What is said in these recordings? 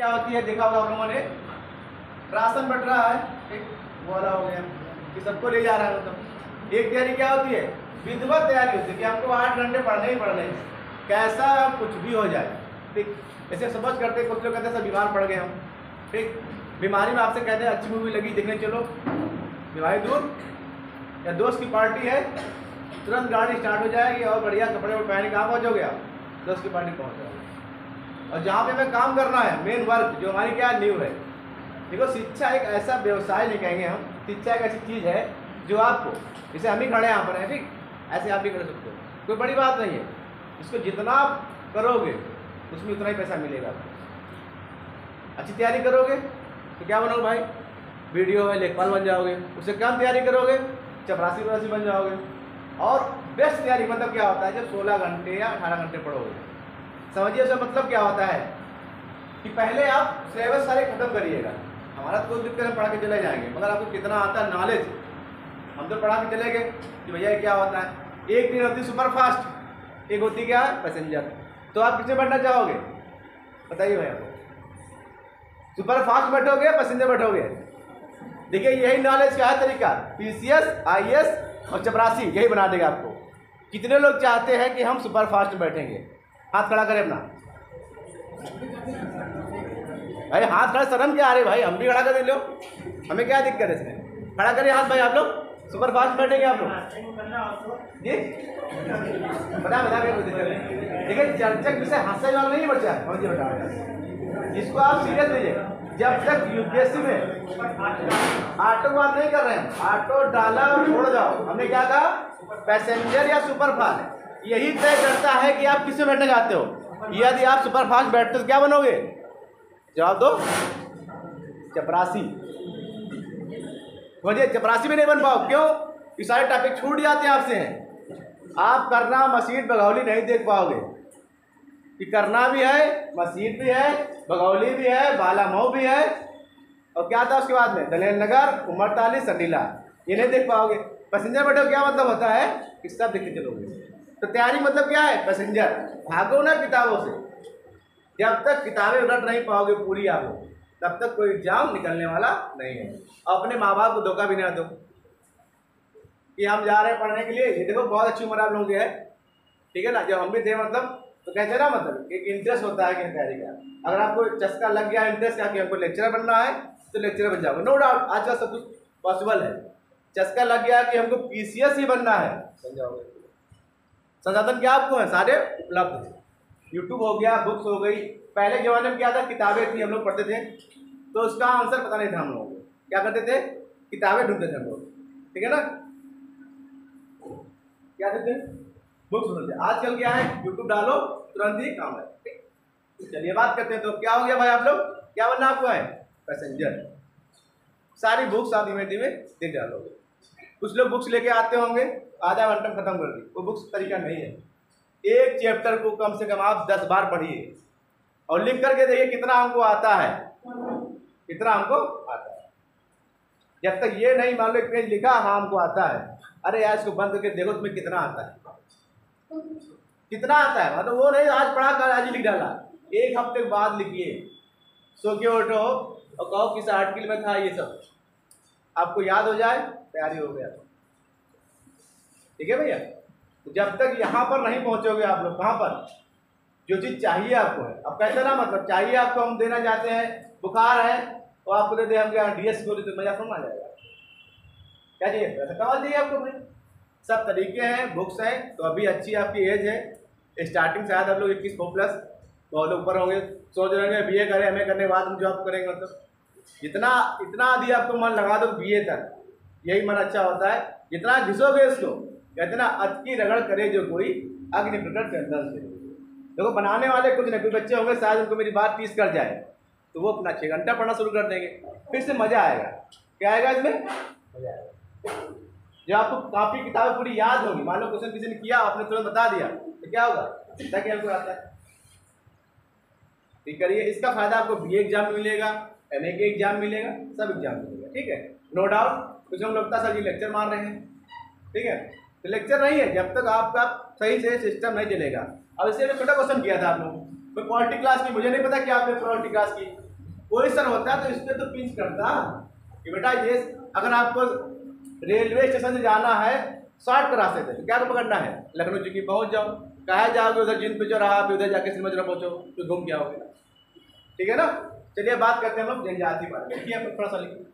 क्या होती है देखा होगा आप लोगों ने, राशन बट रहा है, एक वाला हो गया कि सबको ले जा रहा है। मतलब एक तैयारी क्या होती है, विधिवत तैयारी होती है कि हमको 8 घंटे पढ़ने ही पढ़ने, कैसा कुछ भी हो जाए। ठीक, ऐसे समझ करते कुछ लोग कहते हैं सब बीमार पड़ गए हम। ठीक, बीमारी में आपसे कहते हैं अच्छी मूवी लगी देखने चलो, बीमारी दूर। या दोस्त की पार्टी है, तुरंत गाड़ी स्टार्ट हो जाएगी और बढ़िया कपड़े और पहन के कहाँ पहुँचोगे आप, दोस्त की पार्टी पहुँच जाओगे। और जहाँ पे हमें काम करना है, मेन वर्क जो हमारी क्या न्यू है। देखो शिक्षा एक ऐसा व्यवसाय नहीं कहेंगे हम, शिक्षा एक ऐसी चीज़ है जो आपको, जैसे हम ही खड़े यहाँ पर हैं, ठीक, ऐसे आप भी कर सकते हो, कोई बड़ी बात नहीं है। इसको जितना आप करोगे उसमें उतना ही पैसा मिलेगा। अच्छी तैयारी करोगे तो क्या बनोगे भाई, वीडियो में लेखपाल बन जाओगे। उससे कम तैयारी करोगे चपरासी वरासी बन जाओगे। और बेस्ट तैयारी मतलब क्या होता है, जब 16 घंटे या 18 घंटे पढ़ोगे। समझिए उसका मतलब क्या होता है कि पहले आप सिलेबस सारे खत्म करिएगा। हमारा तो कोई दिक्कत, हम पढ़ा के चले जाएंगे, मगर आपको कितना आता है नॉलेज, हम तो पढ़ा के चले गए कि भैया क्या होता है। एक दिन होती सुपर फास्ट, एक होती क्या है पैसेंजर। तो आप किसमें बैठना चाहोगे बताइए भैया, सुपर फास्ट बैठोगे पैसेंजर बैठोगे। देखिए यही नॉलेज का है तरीका, पीसीएस आईएएस और चपरासी यही बना देगा आपको। कितने लोग चाहते हैं कि हम सुपर फास्ट बैठेंगे, हाथ खड़ा करें अपना। भाई हाथ खड़ा, शर्म क्या आ रही भाई, हम भी खड़ा कर लो, हमें क्या दिक्कत है इसमें, खड़ा करिए हाथ भाई। आप लोग सुपर फास्ट बैठेंगे आप लोग जी, बता देखिए चर्चक विषय हास्य वाला नहीं बचा है, मुझे बताओ इसको आप सीरियस लीजिए। जब तक यूपीएससी में ऑटो बात नहीं कर रहे हैं, ऑटो डाला और छोड़ जाओ, हमने क्या कहा पैसेंजर या सुपर फास्ट, यही तय करता है कि आप किसमें बैठने जाते हो। यदि आप सुपर फास्ट बैठते हो तो क्या बनोगे, जवाब दो, चपरासी। मुझे चपरासी भी नहीं बन पाओ, क्यों, ये सारे टॉपिक छूट जाते हैं आपसे। आप करना मसीट बघौली नहीं देख पाओगे, कि करना भी है, मसीट भी है, बघौली भी है, बालामऊ भी है, और क्या था उसके बाद में दलेर नगर, उमरताली, संडीला, ये नहीं देख पाओगे। पैसेंजर बैठो क्या मतलब होता है कि सब देख के चलोगे। तो तैयारी मतलब क्या है, पैसेंजर, भागो ना किताबों से। जब तक किताबें उलट नहीं पाओगे पूरी आप, तब तक कोई एग्जाम निकलने वाला नहीं है। अपने माँ बाप को धोखा भी ना दो कि हम जा रहे हैं पढ़ने के लिए, ये देखो बहुत अच्छी उम्र आप लोगों की है, ठीक है ना। जब हम भी थे मतलब तो कहते ना, मतलब एक इंटरेस्ट होता है कि तैयारी का। अगर आपको चस्का लग गया इंटरेस्ट का कि हमको लेक्चरर बनना है तो लेक्चरर बन जाओगे, नो डाउट, आजकल सब कुछ पॉसिबल है। चस्का लग गया कि हमको पीसीएस ही बनना है, बन जाओगे। संसाधन क्या आपको है, सारे उपलब्ध है, यूट्यूब हो गया, बुक्स हो गई। पहले जमाने में क्या था, किताबें थी, हम लोग पढ़ते थे तो उसका आंसर पता नहीं था। हम लोग क्या करते थे, किताबें ढूंढते थे हम लोग, ठीक है ना, क्या करते थे, बुक्स ढूंढते। आजकल क्या है, यूट्यूब डालो तुरंत ही काम है। चलिए बात करते हैं, तो क्या हो गया भाई, आप लोग क्या बनना आपको है, पैसेंजर। सारी बुक्स आप धीमे धीमे देख डालोगे। कुछ लोग बुक्स लेके आते होंगे, आधा घंटा खत्म कर दी, वो बुक्स तरीका नहीं है। एक चैप्टर को कम से कम आप 10 बार पढ़िए और लिख करके देखिए कितना हमको आता है, कितना हमको आता है। जब तक ये नहीं मान लो एक पेज लिखा, हाँ हमको आता है, अरे यार इसको बंद करके देखो तुम्हें कितना आता है, कितना आता है। मतलब वो नहीं आज पढ़ा कर आज ही लिख डाला, एक हफ्ते बाद लिखिए, सो के उठो और कहो किस आर्टिकल में था, ये सब आपको याद हो जाए, तैयारी हो गया। ठीक है भैया, तो जब तक यहाँ पर नहीं पहुँचोगे आप लोग, कहाँ पर, जो चीज़ चाहिए आपको है, अब कैसे ना, मतलब चाहिए आपको, हम देना चाहते हैं, बुखार है तो आपको दे दे हम क्या डीएस को देते, मजा समझ आ जाएगा। क्या चाहिए, पैसा कमा चाहिए आपको भाई, सब तरीके हैं, बुक्स हैं। तो अभी अच्छी आपकी एज है, स्टार्टिंग शायद आप लोग 21+ बहुत लोग ऊपर होंगे, सोच रहे हैं बीए करें, एमए करने के बाद हम जॉब करेंगे। मतलब जितना इतना यदि आपको मन लगा दो बीए तक, यही मन अच्छा होता है। जितना घिसोगे इसको, कहते ना अतकी रगड़ करे जो कोई, अग्नि प्रकट चंदन से। देखो बनाने वाले कुछ नहीं, कोई बच्चे होंगे शायद उनको मेरी बात 30 कर जाए तो वो अपना 6 घंटा पढ़ना शुरू कर देंगे, फिर से मजा आएगा। क्या आएगा इसमें, मजा आएगा। जब आपको कॉपी किताबें पूरी याद होगी, मान लो क्वेश्चन किसी ने किया आपने तुरंत बता दिया, तो क्या होगा, कि हमको आता है। ठीक करिए, इसका फायदा आपको बीए एग्जाम में मिलेगा, एमए के एग्जाम मिलेगा, सब एग्जाम मिलेगा, ठीक है, नो डाउट। कुछ हम लगता सर जी लेक्चर मार रहे हैं, ठीक है, तो लेक्चर नहीं है जब तक आपका सही से सिस्टम नहीं चलेगा। अब इससे मैं छोटा क्वेश्चन किया था आप लोगों, मैं पॉलिटी क्लास की, मुझे नहीं पता कि आपने पॉलिटी क्लास की, कोई सर होता तो इस पर तो पिंच करता कि बेटा ये अगर आपको रेलवे स्टेशन से जाना है शॉर्ट रास्ते से तो क्या पकड़ना है, लखनऊ चुकी पहुंच जाओ। कहा जाओगे उधर जिन पे जो रहा आप उधर जाके सिनेमा पहुंचो तो घूम के आओगे, ठीक है ना। चलिए बात करते हैं हम लोग जनजाति पर। देखिए थोड़ा सा लिखिए।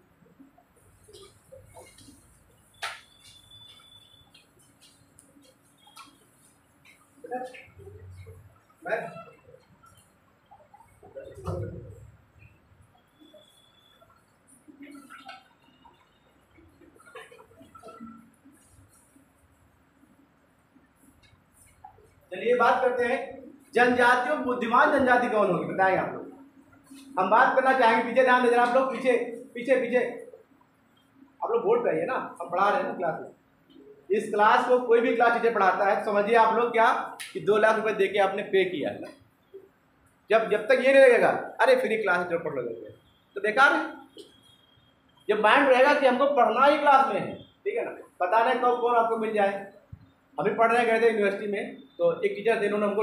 चलिए बात करते हैं जनजातियों, बुद्धिमान जनजाति कौन होगी बताएंगे आप लोग। हम बात करना चाहेंगे, पीछे ध्यान दे आप लोग, पीछे पीछे पीछे आप लोग बोर्ड पे आइए ना, हम पढ़ा रहे हैं ना क्लास में। इस क्लास को कोई भी क्लास टीचर पढ़ाता है तो समझिए आप लोग क्या कि 2 लाख रुपए देके आपने पे किया है ना। जब तक ये नहीं लगेगा अरे फ्री क्लास जो पढ़ लोगे तो बेकार है। जब माइंड रहेगा कि हमको पढ़ना ही क्लास में है, ठीक है ना, पता नहीं कब कौन आपको मिल जाए। अभी पढ़ने गए थे यूनिवर्सिटी में तो एक टीचर थे, उन्होंने हमको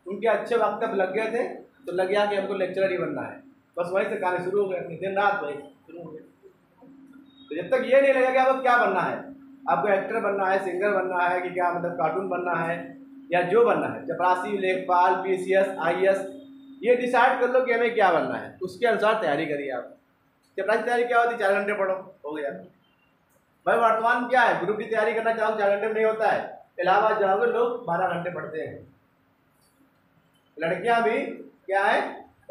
उनके अच्छे वक्त तक लग गए थे तो लग गया कि हमको लेक्चरर ही बनना है, बस वहीं से कहानी शुरू हो गए, दिन रात वही शुरू हो गए। तो जब तक ये नहीं लगेगा आपको क्या बनना है, आपको एक्टर बनना है, सिंगर बनना है कि क्या मतलब कार्टून बनना है या जो बनना है, चपरासी, लेखपाल, PCS, IAS, ये डिसाइड कर लो कि हमें क्या बनना है, उसके अनुसार तैयारी करिए आप। चपरासी तैयारी क्या होती है, 4 घंटे पढ़ो हो गया भाई। वर्तमान क्या है, ग्रुप की तैयारी करना चाहो 4 घंटे में नहीं होता है, इलाहाबाद जाओगे लोग 12 घंटे पढ़ते हैं। लड़कियां भी क्या है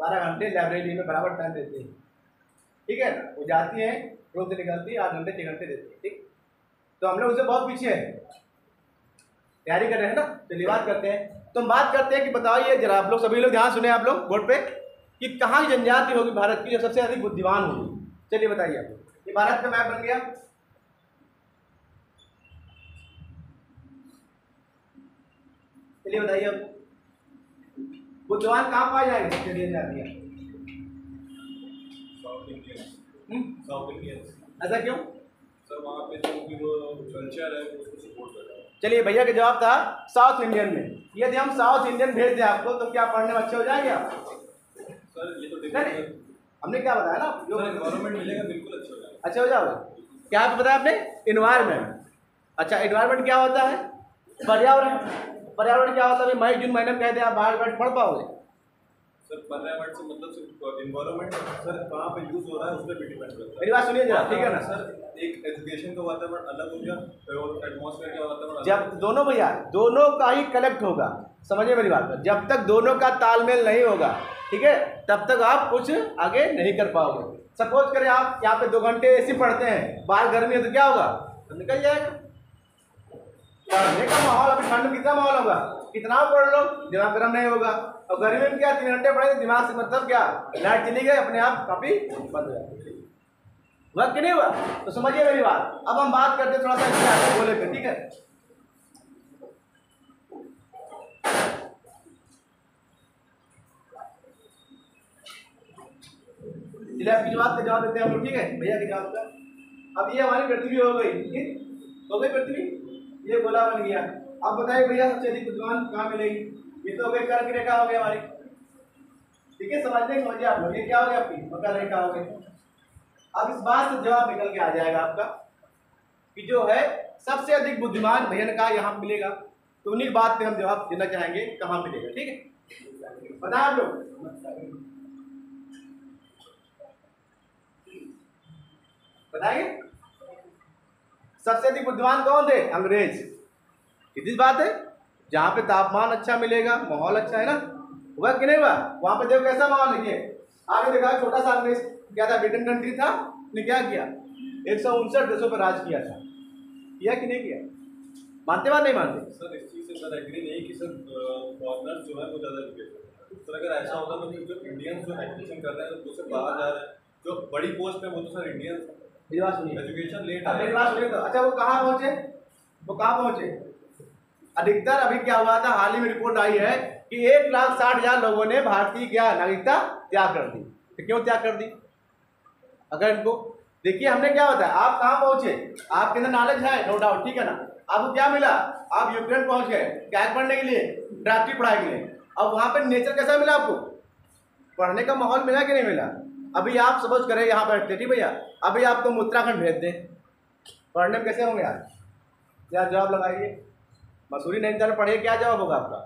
12 घंटे लाइब्रेरी में बराबर टाइम देती हैं, ठीक है ना। वो जाती हैं रोज से निकलती है 8 घंटे 6 घंटे देती है, ठीक। तो हम लोग उससे बहुत पीछे हैं, तैयारी कर रहे हैं ना। चलिए बात करते हैं, तो हम बात करते हैं कि बताइए जरा आप लोग सभी लोग ध्यान सुने आप लोग बोर्ड पे कि कहाँ की जनजाति होगी भारत की जो सबसे अधिक बुद्धिमान होगी। चलिए बताइए आप लोग, ये भारत का मैप बन गया। चलिए बताइए अब बुद्धिमान कहाँ पाए जाएंगे सबसे अधिक जनजातियाँ? South Indian. ऐसा क्यों सर? वहाँ पे जो वो कल्चर है उसको सपोर्ट कर रहा है। चलिए भैया का जवाब था साउथ इंडियन में। यदि हम साउथ इंडियन भेज दें आपको तो क्या पढ़ने में अच्छे हो जाएंगे आप? सर ये तो नहीं, हमने क्या बताया ना जो एनवायरनमेंट मिलेगा बिल्कुल अच्छा हो जाएगा। अच्छा हो जाओगे। क्या आपको बताया आपने? इन्वायरमेंट। अच्छा इन्वायरमेंट क्या होता है? पर्यावरण। पर्यावरण क्या होता है? मई जून महीने में कहते हैं आप बाहर बैठ पढ़ पाओगे? सर पर्यावरण से मतलब सिर्फ इन्वायरमेंट सर कहाँ पे यूज हो रहा है उस पर भी डिपेंड करता है। मेरी बात सुनिए जरा, ठीक है ना। सर एक एजुकेशन का वातावरण अलग हो गया और एटमॉस्फेयर का वातावरण जब दोनों भैया दोनों का ही कलेक्ट होगा, समझिए मेरी बात, जब तक दोनों का तालमेल नहीं होगा, ठीक है, तब तक आप कुछ आगे नहीं कर पाओगे। सपोज करें आप यहाँ पे 2 घंटे ऐसे पढ़ते हैं, बाहर गर्मी है तो क्या होगा, तो निकल जाएगा। पढ़ने का माहौल अभी ठंड में कितना माहौल होगा, कितना पढ़ लो दिमाग गर्म नहीं होगा। और गर्मी में क्या 3 घंटे पढ़े दिमाग से मतलब क्या, लाइट चली गई अपने आप कॉपी बंद हो जाती, हुआ कि नहीं हुआ? तो समझिए मेरी बात। अब हम बात करते हैं थोड़ा सा इसके आगे बोले पे, ठीक है। चलिए आपकी जवाब का जवाब देते हैं हम लोग, ठीक है भैया के जवाब का। अब ये हमारी पृथ्वी हो गई, ठीक हो गई पृथ्वी, ये गोला बन गया। अब बताइए भैया सबसे अधिक बुद्धिमान कहाँ मिलेगी? ये तो हो गई कर्क रेखा हो गई हमारी, ठीक है, समझिए आप लोग। ये क्या हो गया आपकी मकर रेखा हो गई। अब इस बात से जवाब निकल के आ जाएगा आपका कि जो है सबसे अधिक बुद्धिमान भैया ने कहा यहाँ मिलेगा, तो उन्हीं बात पे हम जवाब देना चाहेंगे कहाँ मिलेगा, ठीक है। बताएं आप लोग, बताएंगे सबसे अधिक बुद्धिमान कौन थे? अंग्रेज। सीधी बात है, जहाँ पे तापमान अच्छा मिलेगा, माहौल अच्छा है ना, हुआ कि नहीं हुआ? वहां पे देखो कैसा माहौल है। आगे देखा छोटा सा अंग्रेज क्या था, ब्रिटेन कंट्री था, ने क्या किया 159 देशों पर राज किया था, किया कि नहीं किया? मानते बात नहीं मानते? सर इस चीज से सर एग्री नहीं कि सर फॉरेनर्स जो है वो ज्यादा एजुकेटेड है। सर अगर ऐसा होता तो जो इंडियंस जो एजुकेशन कर रहे हैं तो उससे बाहर जा रहे हैं, जो बड़ी पोस्ट पे वो तो सर इंडियंस। मेरी बात सुनिए, एजुकेशन लेट मेरी बात सुनिए तो। अच्छा वो कहाँ पहुंचे, वो कहाँ पहुंचे? अधिकतर अभी क्या हुआ था, हाल ही में रिपोर्ट आई है कि 1,60,000 लोगों ने भारतीय क्या नागरिकता त्याग कर दी। तो क्यों त्याग कर दी? अगर इनको देखिए हमने क्या होता है, आप कहाँ पहुंचे, आपके अंदर नॉलेज है नो डाउट, ठीक है ना। आपको क्या मिला, आप यूक्रेन पहुंच गए क्या पढ़ने के लिए, ड्राफ्टी पढ़ाई के लिए। अब वहां पर नेचर कैसा मिला आपको, पढ़ने का माहौल मिला कि नहीं मिला? अभी आप सपोज करें यहाँ बैठते, ठीक भैया, अभी आपको हम उत्तराखंड भेज दें, पढ़ने में कैसे होंगे यार? क्या जवाब लगाइए? मसूरी नैनीताल पढ़े, क्या जवाब होगा आपका?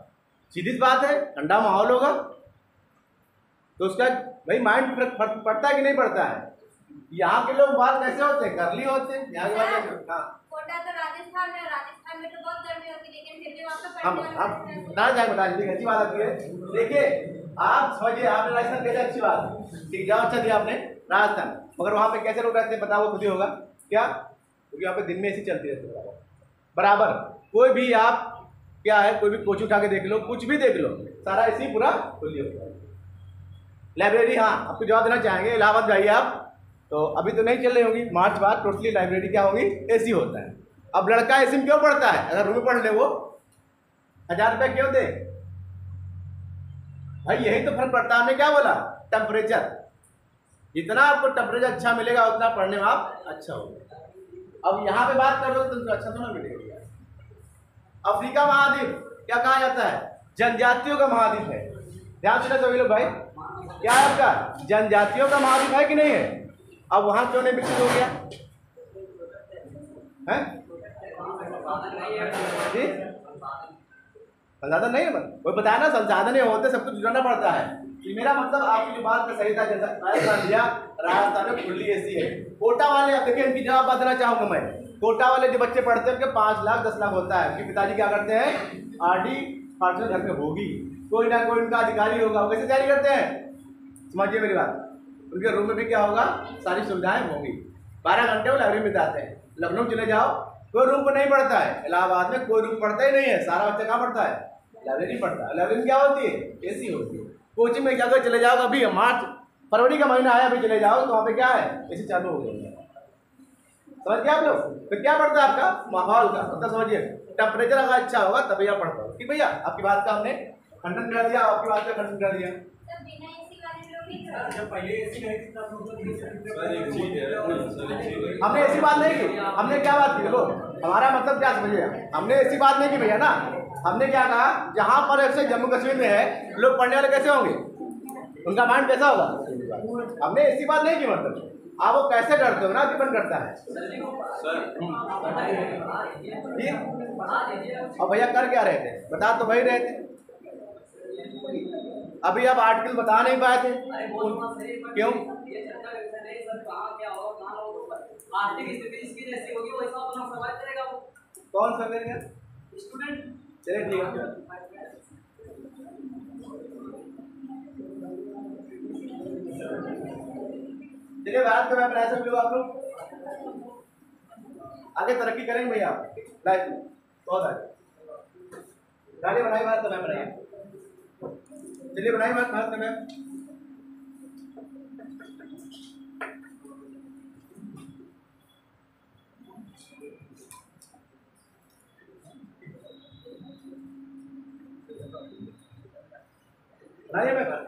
सीधी सी बात है, ठंडा माहौल होगा तो उसका भाई माइंड पड़ता है कि नहीं पड़ता है? यहाँ के लोग बात कैसे होते हैं, करली होते हैं। यहाँ की बात कैसे? हाँ, कोटा तो राजस्थान में, राजस्थान में तो बहुत गर्मी होती है, लेकिन फिर भी वहाँ पे हम बता जाए अच्छी बात आती है। देखिए आप समझिए, आपने राजस्थान कैसे, अच्छी बात, ठीक जाओ, अच्छा दिया आपने राजस्थान, मगर वहाँ पे कैसे लोग रहते हैं बताओ, खुद ही होगा क्या? क्योंकि यहाँ पे दिन में ऐसी चलती रहती है बराबर। कोई भी आप क्या है, कोई भी कोच उठा के देख लो, कुछ भी देख लो, सारा ऐसी पूरा खुली होता है। लाइब्रेरी, हाँ आपको जवाब देना चाहेंगे, इलाहाबाद जाइए आप, तो अभी तो नहीं चल रही होगी, मार्च बाद टोटली लाइब्रेरी क्या होगी, एसी होता है। अब लड़का एसी में क्यों पढ़ता है? अगर रूम में पढ़ ले वो 1000 रुपये क्यों दे भाई? यही तो फर्क पड़ता है। हमने क्या बोला? टेम्परेचर, जितना आपको टेम्परेचर अच्छा मिलेगा उतना पढ़ने में आप अच्छा होगा। अब यहाँ पे बात कर लो तो अच्छा तो ना मिलेगा। अफ्रीका महाद्वीप क्या कहा जाता है? जनजातियों का महाद्वीप है। ध्यान से सभी लोग भाई, क्या है आपका? जनजातियों का महाद्वीप है कि नहीं है? अब वहां क्यों नहीं विकसित हो गया है जी? संसाधन नहीं है, वो बताया ना, संसाधन नहीं होते, सब कुछ जुटाना पड़ता है। कि मेरा मतलब आपकी जो बात सही था, राजस्थान में फुल्ली एसी है। कोटा वाले, आप देखिए इनकी जवाब देना चाहूंगा मैं। कोटा वाले जो बच्चे पढ़ते हैं उनके 5 लाख 10 लाख होता है, क्योंकि पिताजी क्या करते हैं, आरडी पार्टनर घर में होगी, कोई ना कोई उनका अधिकारी होगा, वो कैसे तैयारी करते हैं? समझिए मेरी बात, उनके रूम में भी क्या होगा, सारी सुविधाएं होंगी। 12 घंटे वो लाइब्रेरी में जाते हैं। लखनऊ चले जाओ, कोई रूम पर नहीं पढ़ता है। इलाहाबाद में कोई रूम पढ़ता ही नहीं है, सारा बच्चा कहाँ पढ़ता है? लाइब्रेरी पढ़ता है। लाइब्रेरी क्या होती है? एसी होती है। कोचिंग में क्या कर चले जाओ, अभी मार्च फरवरी का महीना आया, अभी चले जाओ तो वहाँ पे क्या है, एसी चालू हो गई है। समझ गए आप लोग? तो क्या पड़ता है आपका? माहौल का मतलब समझिए, टेम्परेचर अगर अच्छा होगा तभी आप पढ़ पाओ। ठीक भैया, आपकी बात का हमने खंडन कर दिया, आपकी बात का खंडन कर दिया। पहले एसी नहीं थी, हमने ऐसी बात नहीं की, हमने क्या बात की? देखो हमारा मतलब क्या समझिए, हमने ऐसी बात नहीं की भैया ना। हमने क्या कहा, जहाँ पर ऐसे जम्मू कश्मीर में है लोग पढ़ने वाले कैसे होंगे, उनका माइंड कैसा होगा, हमने ऐसी बात नहीं की। मतलब आप वो कैसे डरते हो ना, डिपेंड करता है। और भैया कर क्या रहे थे, बता तो वही रहे थे। अभी आप आर्टिकल बता नहीं पाए थे, क्यों? आर्थिक स्थिति इसकी जैसी होगी वैसा अपना सर्वाइव करेगा वो। कौन सा करेगा? स्टूडेंट। चलिए ठीक है। चलिए भारत का मैप बनाए सब लोग, आप लोग आगे तरक्की करेंगे भैया लाइफ में, बहुत आगे। गाड़ी बनाई, भारत का मैप बनाइए। चलिए बनाइए भारत का मैप। बनाइए मैं भारत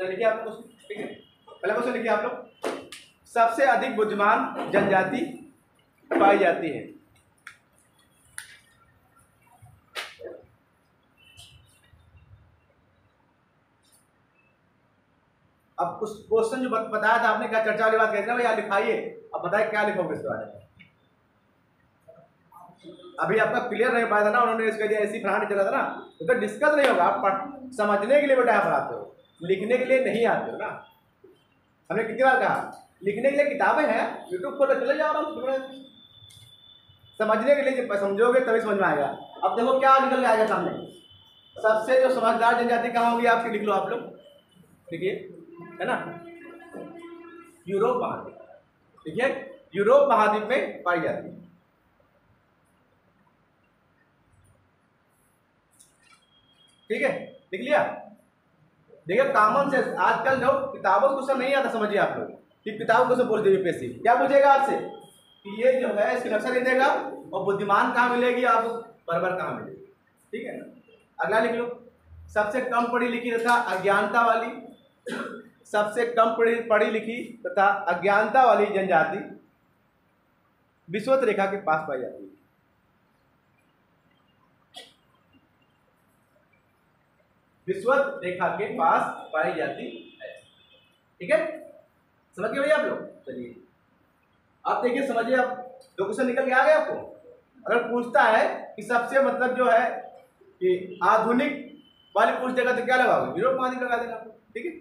लिखिए आप लोग, ठीक है। पहला क्वेश्चन लिखिए आप लोग, सबसे अधिक बुद्धिमान जनजाति पाई जाती है। अब उस क्वेश्चन जो बताया था आपने, क्या चर्चा वाली बात कहते हैं भैया, लिखाइए। अब बताइए क्या लिखोगे इसके बारे में। अभी आपका क्लियर नहीं पाया था ना, उन्होंने इसके लिए ऐसी फलाने चला था ना, तो डिस्कस नहीं होगा। आप समझने के लिए बेटा आप आते हो, लिखने के लिए नहीं आते हो ना। हमने कितनी बार कहा, लिखने के लिए किताबें हैं, यूट्यूब पर चले जाओ आराम से। समझने के लिए समझोगे तभी समझ में आएगा। अब देखो क्या निकल के आएगा सामने। सबसे जो समझदार जनजाति कहाँ होगी आपकी, लिख लो आप लोग, देखिए, है ना, यूरोप महाद्वीप। देखिए, यूरोप महाद्वीप में पाई जाती है। ठीक है, लिख लिया। देखिए कॉमन सेंस, आजकल जो किताबों को क्वेश्चन नहीं आता, समझिए आप लोग कि किताबों को पूछ दे यूपीएससी, क्या पूछेगा आपसे कि ये जो है इसकी नक्शा दे देगा और बुद्धिमान कहाँ मिलेगी, आप बराबर कहाँ मिलेगी। ठीक है ना, अगला लिख लो। सबसे कम पढ़ी लिखी तथा अज्ञानता वाली, सबसे कम पढ़ी लिखी तथा अज्ञानता वाली जनजाति विषुवत रेखा के पास पाई जाती है। विषुवत रेखा के पास पाई जाती है। ठीक है, समझ गए भैया आप लोग। चलिए आप देखिए, समझिए, आप दो क्वेश्चन निकल के आ गए आपको। अगर पूछता है कि सबसे मतलब जो है कि आधुनिक वाली पूछ देगा तो क्या लगाओगे, यूरोप महाद्वीप लगा देगा आपको। ठीक है,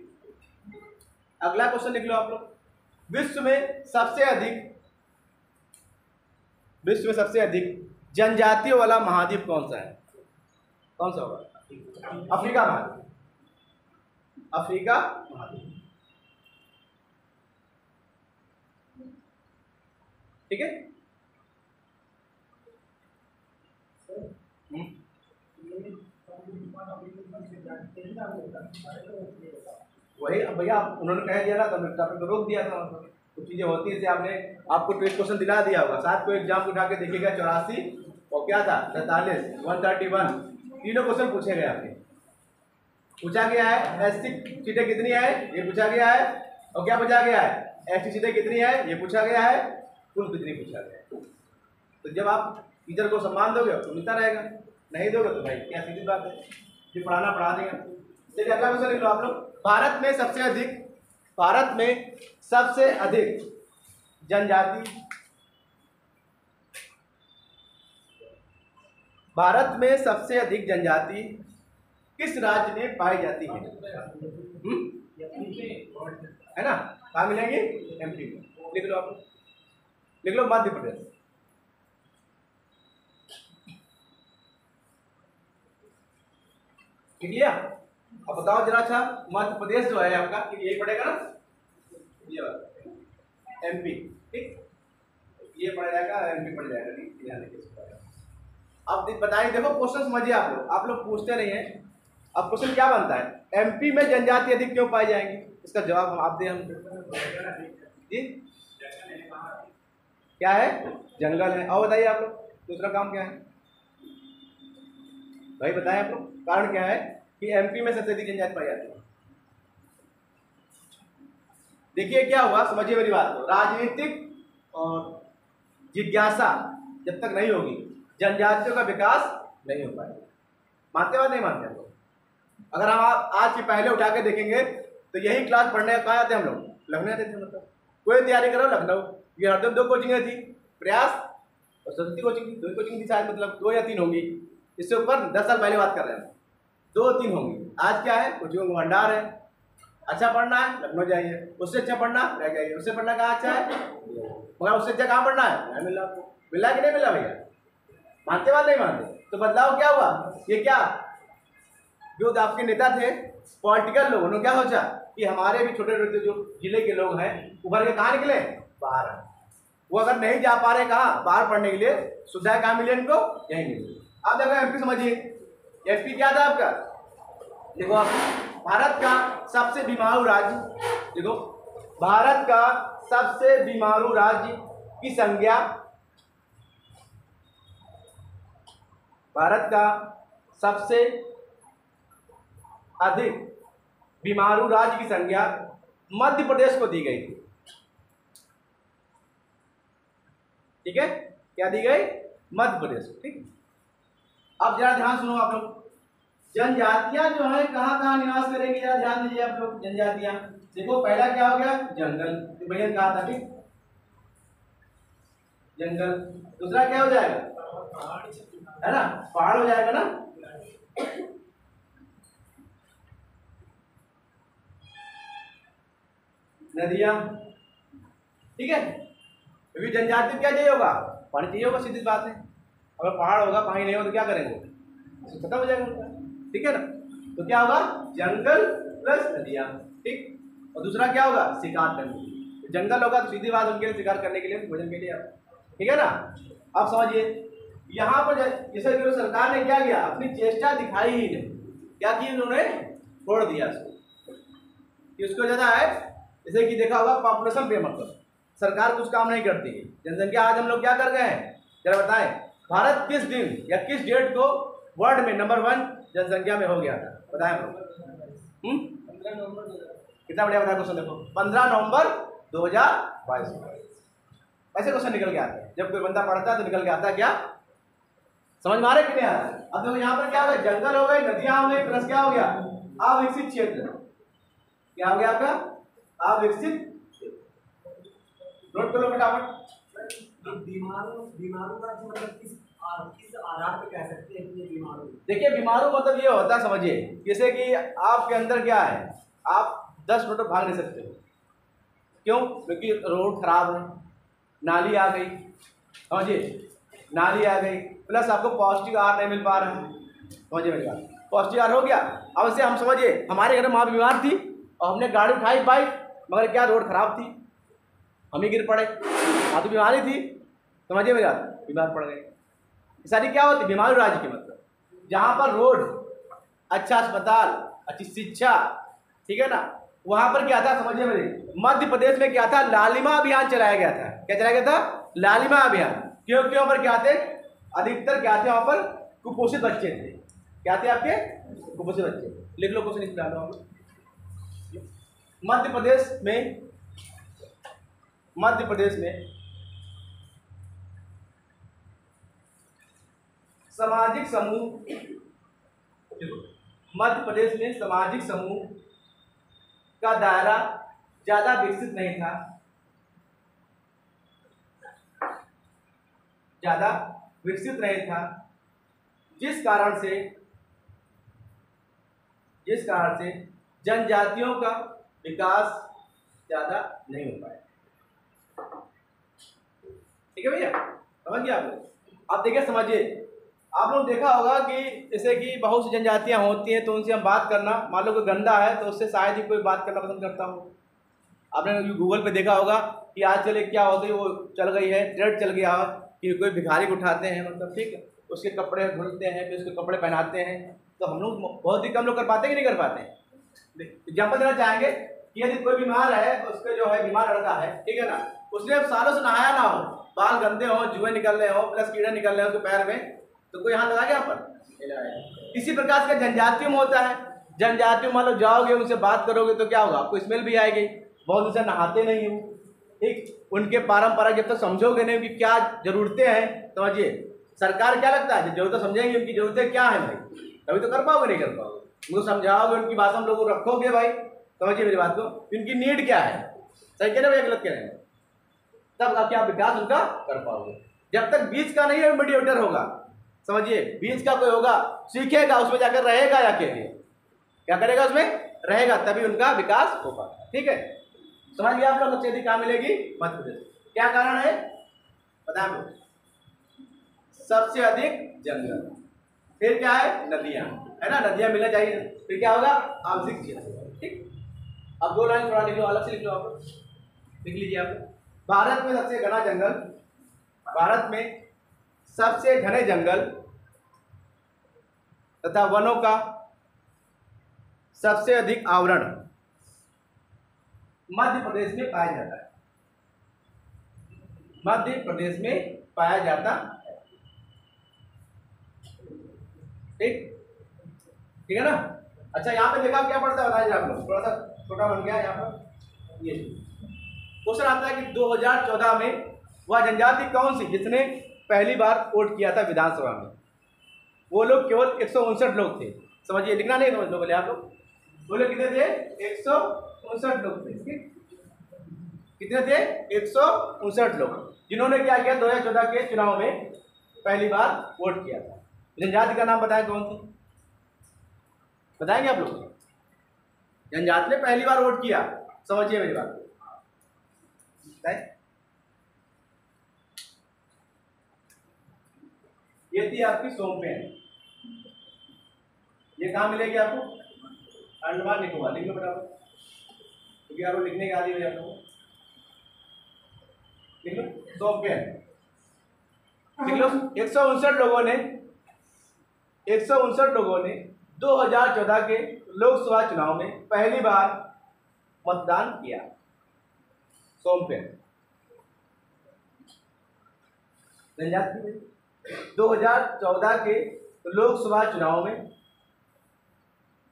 अगला क्वेश्चन लिख लो आप लोग। विश्व में सबसे अधिक जनजातियों वाला महाद्वीप कौन सा है, कौन सा होगा? अफ्रीका महाद्वीप, अफ्रीका महाद्वीप। ठीक है, वही भैया उन्होंने कह दिया ना, तब तो रोक दिया था। कुछ चीजें होती है, जैसे आपने आपको ट्वेट क्वेश्चन दिला दिया होगा, साथ को एग्जाम उठा के देखिएगा, 84 और क्या था 47, 131, तीनों क्वेश्चन पूछे गए आपके। पूछा गया है एससी सीटें कितनी है, ये पूछा गया है, और क्या पूछा गया है, एसटी सीटें कितनी है, ये पूछा गया है, कुल कितनी पूछा गया है। तो जब आप टीचर को सम्मान दोगे तो मिलता रहेगा, नहीं दोगे तो भाई क्या सीधी बात है, जो पढ़ाना पढ़ा देगा। चलिए अगला क्वेश्चन लिख लो आप लोग। भारत में सबसे अधिक जनजाति, भारत में सबसे अधिक जनजाति किस राज्य में पाई जाती है? है ना, कहाँ मिलेंगे? एमपी में। लिख लो आप, लिख लो मध्य प्रदेश। लिख लिया? अब बताओ जरा, अच्छा मध्य प्रदेश जो है आपका यही पड़ेगा ना, ये एमपी। ठीक, ये पड़ जाएगा, एमपी पड़ जाएगा। ठीक, अब बताइए, देखो क्वेश्चन समझिए आप लोग पूछते नहीं हैं। अब क्वेश्चन क्या बनता है, एमपी में जनजाति अधिक क्यों पाई जाएंगी, इसका जवाब हम आप दें। हम जी क्या है, जंगल है। और बताइए आप लोग, दूसरा काम क्या है भाई, बताएं आप लोग, कारण क्या है कि एमपी में सबसे अधिक जनजाति पाई जाती है। देखिए क्या हुआ, समझिए मेरी बात को, राजनीतिक और जिज्ञासा जब तक नहीं होगी जनजातियों का विकास नहीं हो पाएगा। मानते हो नहीं मानते हो? अगर हम आज के पहले उठा के देखेंगे तो यही क्लास पढ़ने कहाँ आते हम लोग, लखनऊ आते थे। मतलब कोई तैयारी करो लखनऊ, ये हरदम 2 कोचिंगें थी, प्रयास और सरस्वती कोचिंग, 2 कोचिंग थी शायद, मतलब 2 या 3 होंगी। इससे ऊपर 10 साल पहले बात कर रहे हैं, 2-3 होंगी। आज क्या है, कोचिंगों का भंडार है। अच्छा पढ़ना है लखनऊ जाइए, उससे अच्छा पढ़ना रह जाइए, उससे पढ़ना कहाँ अच्छा है, मगर उससे अच्छा कहाँ पढ़ना है, नहीं मिल रहा आपको। मिला कि नहीं मिला भैया, मानते बात नहीं मानते? तो बदलाव क्या हुआ, ये क्या जो आपके नेता थे पॉलिटिकल लोग, उन्होंने क्या सोचा कि हमारे भी छोटे छोटे जो जिले के लोग हैं उभर के कहाँ निकले, बाहर। वो अगर नहीं जा पा रहे कहाँ, बाहर पढ़ने के लिए, सुविधाएं कहाँ मिले इनको, यहीं मिले। आप देखो एमपी समझिए, एमपी क्या था आपका, देखो आप, भारत का सबसे बीमारू राज्य, देखो भारत का सबसे बीमारू राज्य की संज्ञा, भारत का सबसे अधिक बीमारू राज्य की संज्ञा मध्य प्रदेश को दी गई थी। ठीक है, क्या दी गई, मध्य प्रदेश। ठीक, अब जरा ध्यान सुनो आप लोग, जनजातियां जो है कहाँ कहाँ निवास करेंगी, जरा ध्यान दीजिए आप लोग। जनजातियां देखो, पहला क्या हो गया, जंगल, भैया कहा था, ठीक, जंगल। दूसरा क्या हो जाएगा, है ना, पहाड़ हो जाएगा ना। नदियां, ठीक है, क्योंकि जनजाति क्या चाहिए होगा, पानी चाहिए होगा, सीधी बात है। अगर पहाड़ होगा पानी नहीं होगा तो क्या करेंगे, खत्म हो जाएगा उनका। ठीक है ना, तो क्या होगा, जंगल प्लस नदियाँ। ठीक, और दूसरा क्या होगा, शिकार करने के लिए। जंगल होगा तो सीधी बात उनके लिए शिकार करने के लिए, भोजन के लिए। ठीक है ना, अब समझिए यहाँ पर जैसे कि सरकार ने क्या किया, अपनी चेष्टा दिखाई ही नहीं, क्या की उन्होंने, छोड़ दिया उसको कि उसको ज़्यादा है। जैसे कि देखा होगा पॉपुलेशन पे मतलब सरकार कुछ काम नहीं करती है। जनसंख्या आज हम लोग क्या कर गए हैं, जरा बताएं, भारत किस दिन या किस डेट को वर्ल्ड में नंबर 1 जनसंख्या में हो गया था, बताएं हम लोग। 15 नवंबर कितना बढ़िया बताया क्वेश्चन, देखो 15 नवंबर 2022। ऐसे क्वेश्चन निकल के आते हैं, जब कोई बंदा पढ़ता है तो निकल के आता है। क्या समझ में आ रहा है कि नहीं आ रहा है? अब देखो यहाँ पर क्या हो गया, जंगल हो गए, नदियां हो गई, प्लस क्या हो गया, अविकसित क्षेत्र। क्या हो गया आपका, अविकसित। नोट कर लो फटाफट। बीमारों का मतलब किस आधार पे कह सकते हैं कि ये बीमार हो? देखिए बीमारों मतलब ये होता है, समझिए जैसे कि आपके अंदर क्या है, आप 10 मीटर भाग नहीं सकते हो। क्यों, क्योंकि रोड खराब है, नाली आ गई, समझिए नाली आ गई, प्लस आपको पौष्टिक आहार नहीं मिल पा रहा है। समझिए मेरी बात, पौष्टिक आहार हो गया। अब से हम समझिए हमारे घर में माँ बीमार थी और हमने गाड़ी उठाई बाइक, मगर क्या रोड खराब थी, हम ही गिर पड़े, हाँ तो बीमारी थी, समझिए मेरी बात, बीमार पड़ गए। सारी क्या होती है, बीमारी राज्य की मतलब जहाँ पर रोड, अच्छा अस्पताल, अच्छी शिक्षा, ठीक है ना, वहाँ पर क्या था, समझिए मेरे, मध्य प्रदेश में क्या था, लालिमा अभियान चलाया गया था। क्या चलाया गया था, लालिमा अभियान। क्यों क्यों पर क्या थे, अधिकतर क्या थे वहाँ पर, कुपोषित बच्चे थे। क्या थे आपके, कुपोषित बच्चे। लिख लो क्वेश्चन, इसमें डालो। मध्य प्रदेश में सामाजिक समूह, मध्य प्रदेश में सामाजिक समूह का दायरा ज्यादा विकसित नहीं था, ज्यादा विकसित नहीं था, जिस कारण से जनजातियों का विकास ज्यादा नहीं हो पाया। ठीक है भैया, समझ गए आप लोग। आप देखिए समझिए, आप लोग देखा होगा कि जैसे कि बहुत सी जनजातियां होती हैं तो उनसे हम बात करना, मान लो कोई गंदा है तो उससे शायद ही कोई बात करना पसंद करता हो। आपने गूगल पे देखा होगा कि आजकल एक क्या होती है, वो चल गई है, ट्रेंड चल गया है कि कोई भिखारी को उठाते हैं, मतलब ठीक है, उसके कपड़े धुलते हैं, फिर उसके कपड़े पहनाते हैं। तो हम लोग बहुत ही कम लोग कर पाते हैं कि नहीं कर पाते हैं। एग्जाम्पल देना चाहेंगे कि यदि कोई बीमार है, उसके जो है बीमार लड़का है, ठीक है ना, उसने सालों से नहाया ना हो, बाल गंदे हो, जुए निकल रहे हो, प्लस कीड़े निकल रहे हो उसके पैर में, तो कोई हाथ लगा गया यहाँ पर। इसी प्रकार से जनजातियों में होता है। जनजातियों मान लो जाओगे, उनसे बात करोगे तो क्या होगा, आपको स्मेल भी आएगी, बहुत दिन से नहाते नहीं हो, ठीक। उनके पारंपरिक जब तक समझोगे नहीं कि क्या जरूरतें हैं, समझिए सरकार क्या लगता है, जरूरतें समझेंगे उनकी जरूरतें क्या है भाई, तभी तो कर पाओगे, नहीं कर पाओगे। उनको समझाओगे, उनकी भाषा में लोग रखोगे भाई, समझिए मेरी बात को, उनकी नीड क्या है, सही कह रहे हो या गलत कह रहे हैं, तब आप क्या विकास उनका कर पाओगे। जब तक बीच का नहीं है मीडिएटर होगा, समझिए बीच का कोई होगा, सीखेगा, उसमें जाकर रहेगा, या क्या करेगा, उसमें रहेगा, तभी उनका विकास होगा। ठीक है, समझ गया आप लोग। सबसे अधिक कहाँ मिलेगी, मध्य प्रदेश। क्या कारण है बताएं लोग, सबसे अधिक जंगल, फिर क्या है, नदियां, है ना, नदियां मिलना चाहिए, फिर क्या होगा, आवश्यक क्षेत्र। ठीक, अब 2 लाइन थोड़ा लिख लो, अलग से लिख लो, आप लिख लीजिए। आप भारत में सबसे घना जंगल, भारत में सबसे घने जंगल तथा वनों का सबसे अधिक आवरण मध्य प्रदेश में पाया जाता है, मध्य प्रदेश में पाया जाता है। ठीक है ना। अच्छा यहाँ पे देखा क्या पड़ता है, बताइए आप लोग, थोड़ा सा छोटा बन गया यहाँ पर। ये क्वेश्चन आता है कि 2014 में वह जनजाति कौन सी जिसने पहली बार वोट किया था विधानसभा में। वो लोग केवल 159 लोग थे, समझिए, लिखना नहीं समझ लो पहले आप लोग। वो लोग कितने थे, 159 लोग थे। कितने थे, 159 लोग, जिन्होंने क्या किया 2014 के चुनाव में पहली बार वोट किया था। जनजाति का नाम बताएं कौन थी, बताएंगे आप लोग। जनजाति ने पहली बार वोट किया, समझिए मेरी बात। ये थी आपकी सोमपेन। ये कहाँ मिलेगी आपको? अंडमान निकोबार। लिख लो बराबर, क्योंकि आपको लिखने की आदत हो जाता है। लिख लो सोमपेन। लिख लो 159 लोगों ने 2014 के लोकसभा चुनाव में पहली बार मतदान किया। सोमपेन जनजाति 2014 के लोकसभा चुनाव में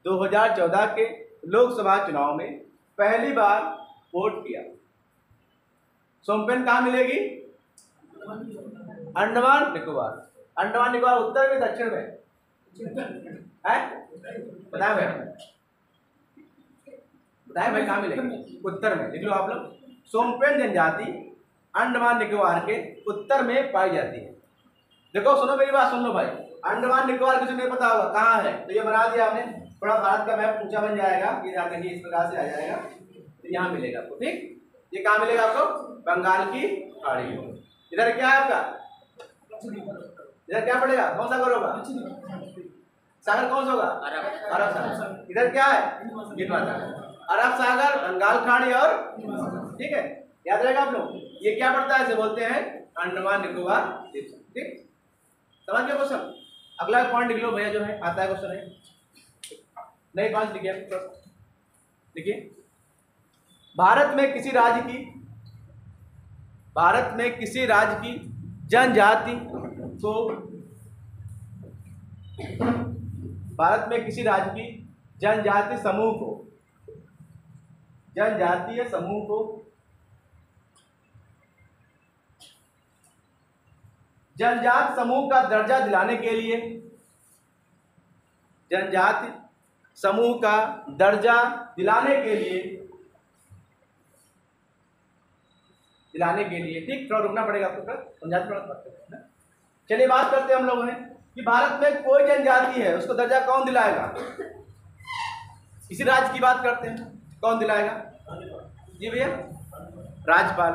2014 के लोकसभा चुनाव में पहली बार वोट किया। सोमपेन कहाँ मिलेगी? अंडमान निकोबार। अंडमान निकोबार उत्तर में दक्षिण में है? बताए भाई, बताए भाई कहाँ मिलेगी? उत्तर में। लिख लो आप लोग, सोमपेन जनजाति अंडमान निकोबार के उत्तर में पाई जाती है। देखो सुनो मेरी बात, सुन लो भाई। अंडमान निकोबार किसी नहीं पता होगा कहाँ है, तो ये बना दिया आपने, थोड़ा भारत का मैप ऊंचा बन जाएगा, ये जाकर इस प्रकार से आ जाएगा, तो यहाँ मिलेगा आपको। ठीक, ये कहाँ मिलेगा आपको? बंगाल की खाड़ी में। इधर क्या है आपका? इधर क्या पड़ेगा? कौन सा होगा? सागर कौन सा होगा? अरब सागर। इधर क्या है? हिंद महासागर। अरब सागर, बंगाल खाड़ी और, ठीक है, याद रहेगा आप लोग। ये क्या पड़ता है? इसे बोलते हैं अंडमान निकोबार द्वीप समूह। ठीक, समझ गए क्वेश्चन? अगला पॉइंट लिख लो भैया, जो है आता है क्वेश्चन है, नहीं पांच लिखिए। देखिए, भारत में किसी राज्य की जनजाति को, भारत में किसी राज्य की जनजातीय समूह को जनजाति समूह का दर्जा दिलाने के लिए, जनजाति समूह का दर्जा दिलाने के लिए, ठीक, थोड़ा रुकना पड़ेगा आपको, समझाते थोड़ा बात करते हैं। चलिए बात करते हैं हम लोग हैं कि भारत में कोई जनजाति है, उसको दर्जा कौन दिलाएगा? किसी राज्य की बात करते हैं, कौन दिलाएगा? जी भैया, राज्यपाल।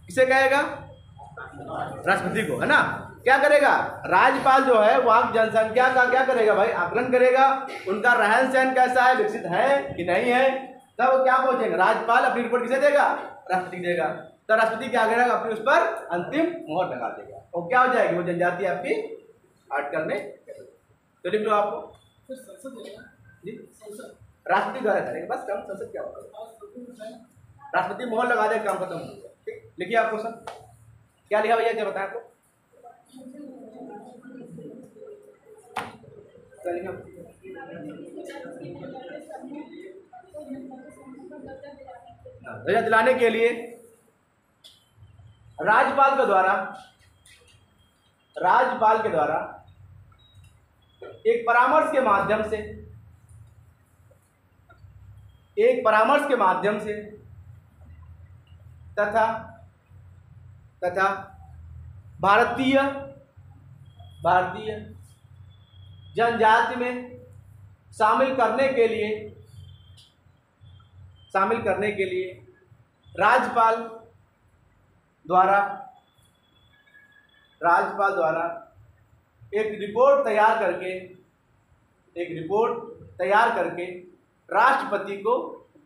किसे कहेगा? राष्ट्रपति को, है ना। क्या करेगा? राज्यपाल जो है वहां जनसंख्या का क्या करेगा भाई? आकलन करेगा, उनका रहन सहन कैसा है, विकसित है कि नहीं है, तब क्या पहुंचेगा? राज्यपाल अपनी रिपोर्ट किसे देगा? राष्ट्रपति देगा। तो राष्ट्रपति क्या करेगा? अपनी उस पर अंतिम मोहर लगा देगा, और क्या हो जाएगी वो जनजाति आपकी आर्टिकल में। तो लिख लो आपको, राष्ट्रपति द्वारा करेगा, बस काम। संसद क्या होगा? राष्ट्रपति मोहर लगा देगा, काम खत्म हो गया। ठीक, लिखिए आपको सर क्या लिखा भैया, क्या बताया आपको? दर्जा दिलाने के लिए राज्यपाल के द्वारा एक परामर्श के माध्यम से तथा भारतीय जनजाति में शामिल करने के लिए राज्यपाल द्वारा एक रिपोर्ट तैयार करके राष्ट्रपति को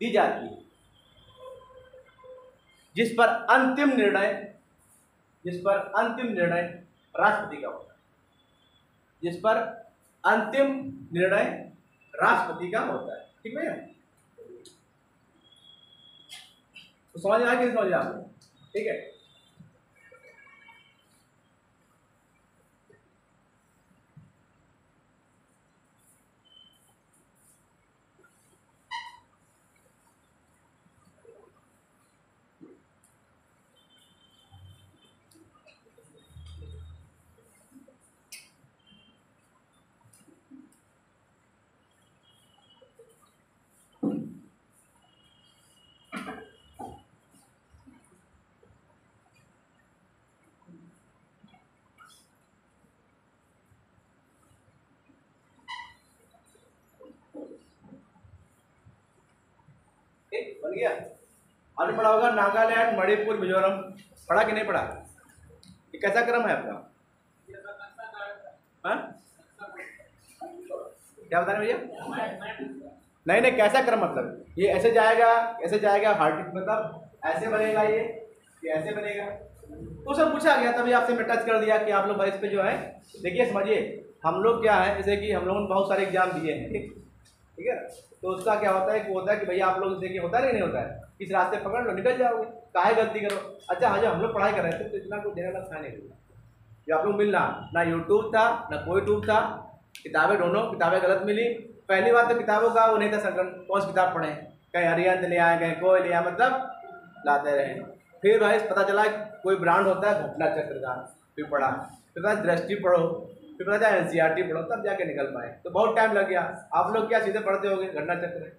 दी जाती है, जिस पर अंतिम निर्णय राष्ट्रपति का होता है। ठीक है, तो समझ आया कि नहीं समझ आया? ठीक है, बन गया। आपने पढ़ा होगा नागालैंड, मणिपुर, मिजोरम, पढ़ा कि नहीं पढ़ा? ये कैसा क्रम है आपका? हाँ क्या बता रहे भैया? नहीं नहीं, कैसा क्रम मतलब ये ऐसे जाएगा हार्ट मतलब ऐसे बनेगा ये ऐसे बनेगा। तो सब पूछा गया, तभी आपसे मैं टच कर दिया कि आप लोग भाई इस पे जो है देखिए समझिए, हम लोग क्या है जैसे कि हम लोगों ने बहुत सारे एग्जाम दिए हैं, ठीक है। तो उसका क्या होता है कि होता है कि भैया आप लोग देखिए होता है नहीं होता है, इस रास्ते पकड़ लो निकल जाओगे, काहे गलती करो। अच्छा हाँ, जब हम लोग पढ़ाई कर रहे थे तो इतना कुछ देने का था नहीं, जो आप लोग मिलना ना यूट्यूब था ना कोई ट्यूब था, किताबें दोनों किताबें गलत मिली। पहली बात तो किताबों का वो नहीं था संकलन, कौन सी किताब पढ़े, कहीं हरियंत ले आए कहीं कोई ले आए, मतलब लाते रहे। फिर भाई पता चला कोई ब्रांड होता है घटना चक्र का, फिर पढ़ा, फिर पता दृष्टि पढ़ो, फिर पता है NCERT पढ़ो, तब जाके निकल पाए। तो बहुत टाइम लग गया। आप लोग क्या सीधे पढ़ते होगे घटना चक्र,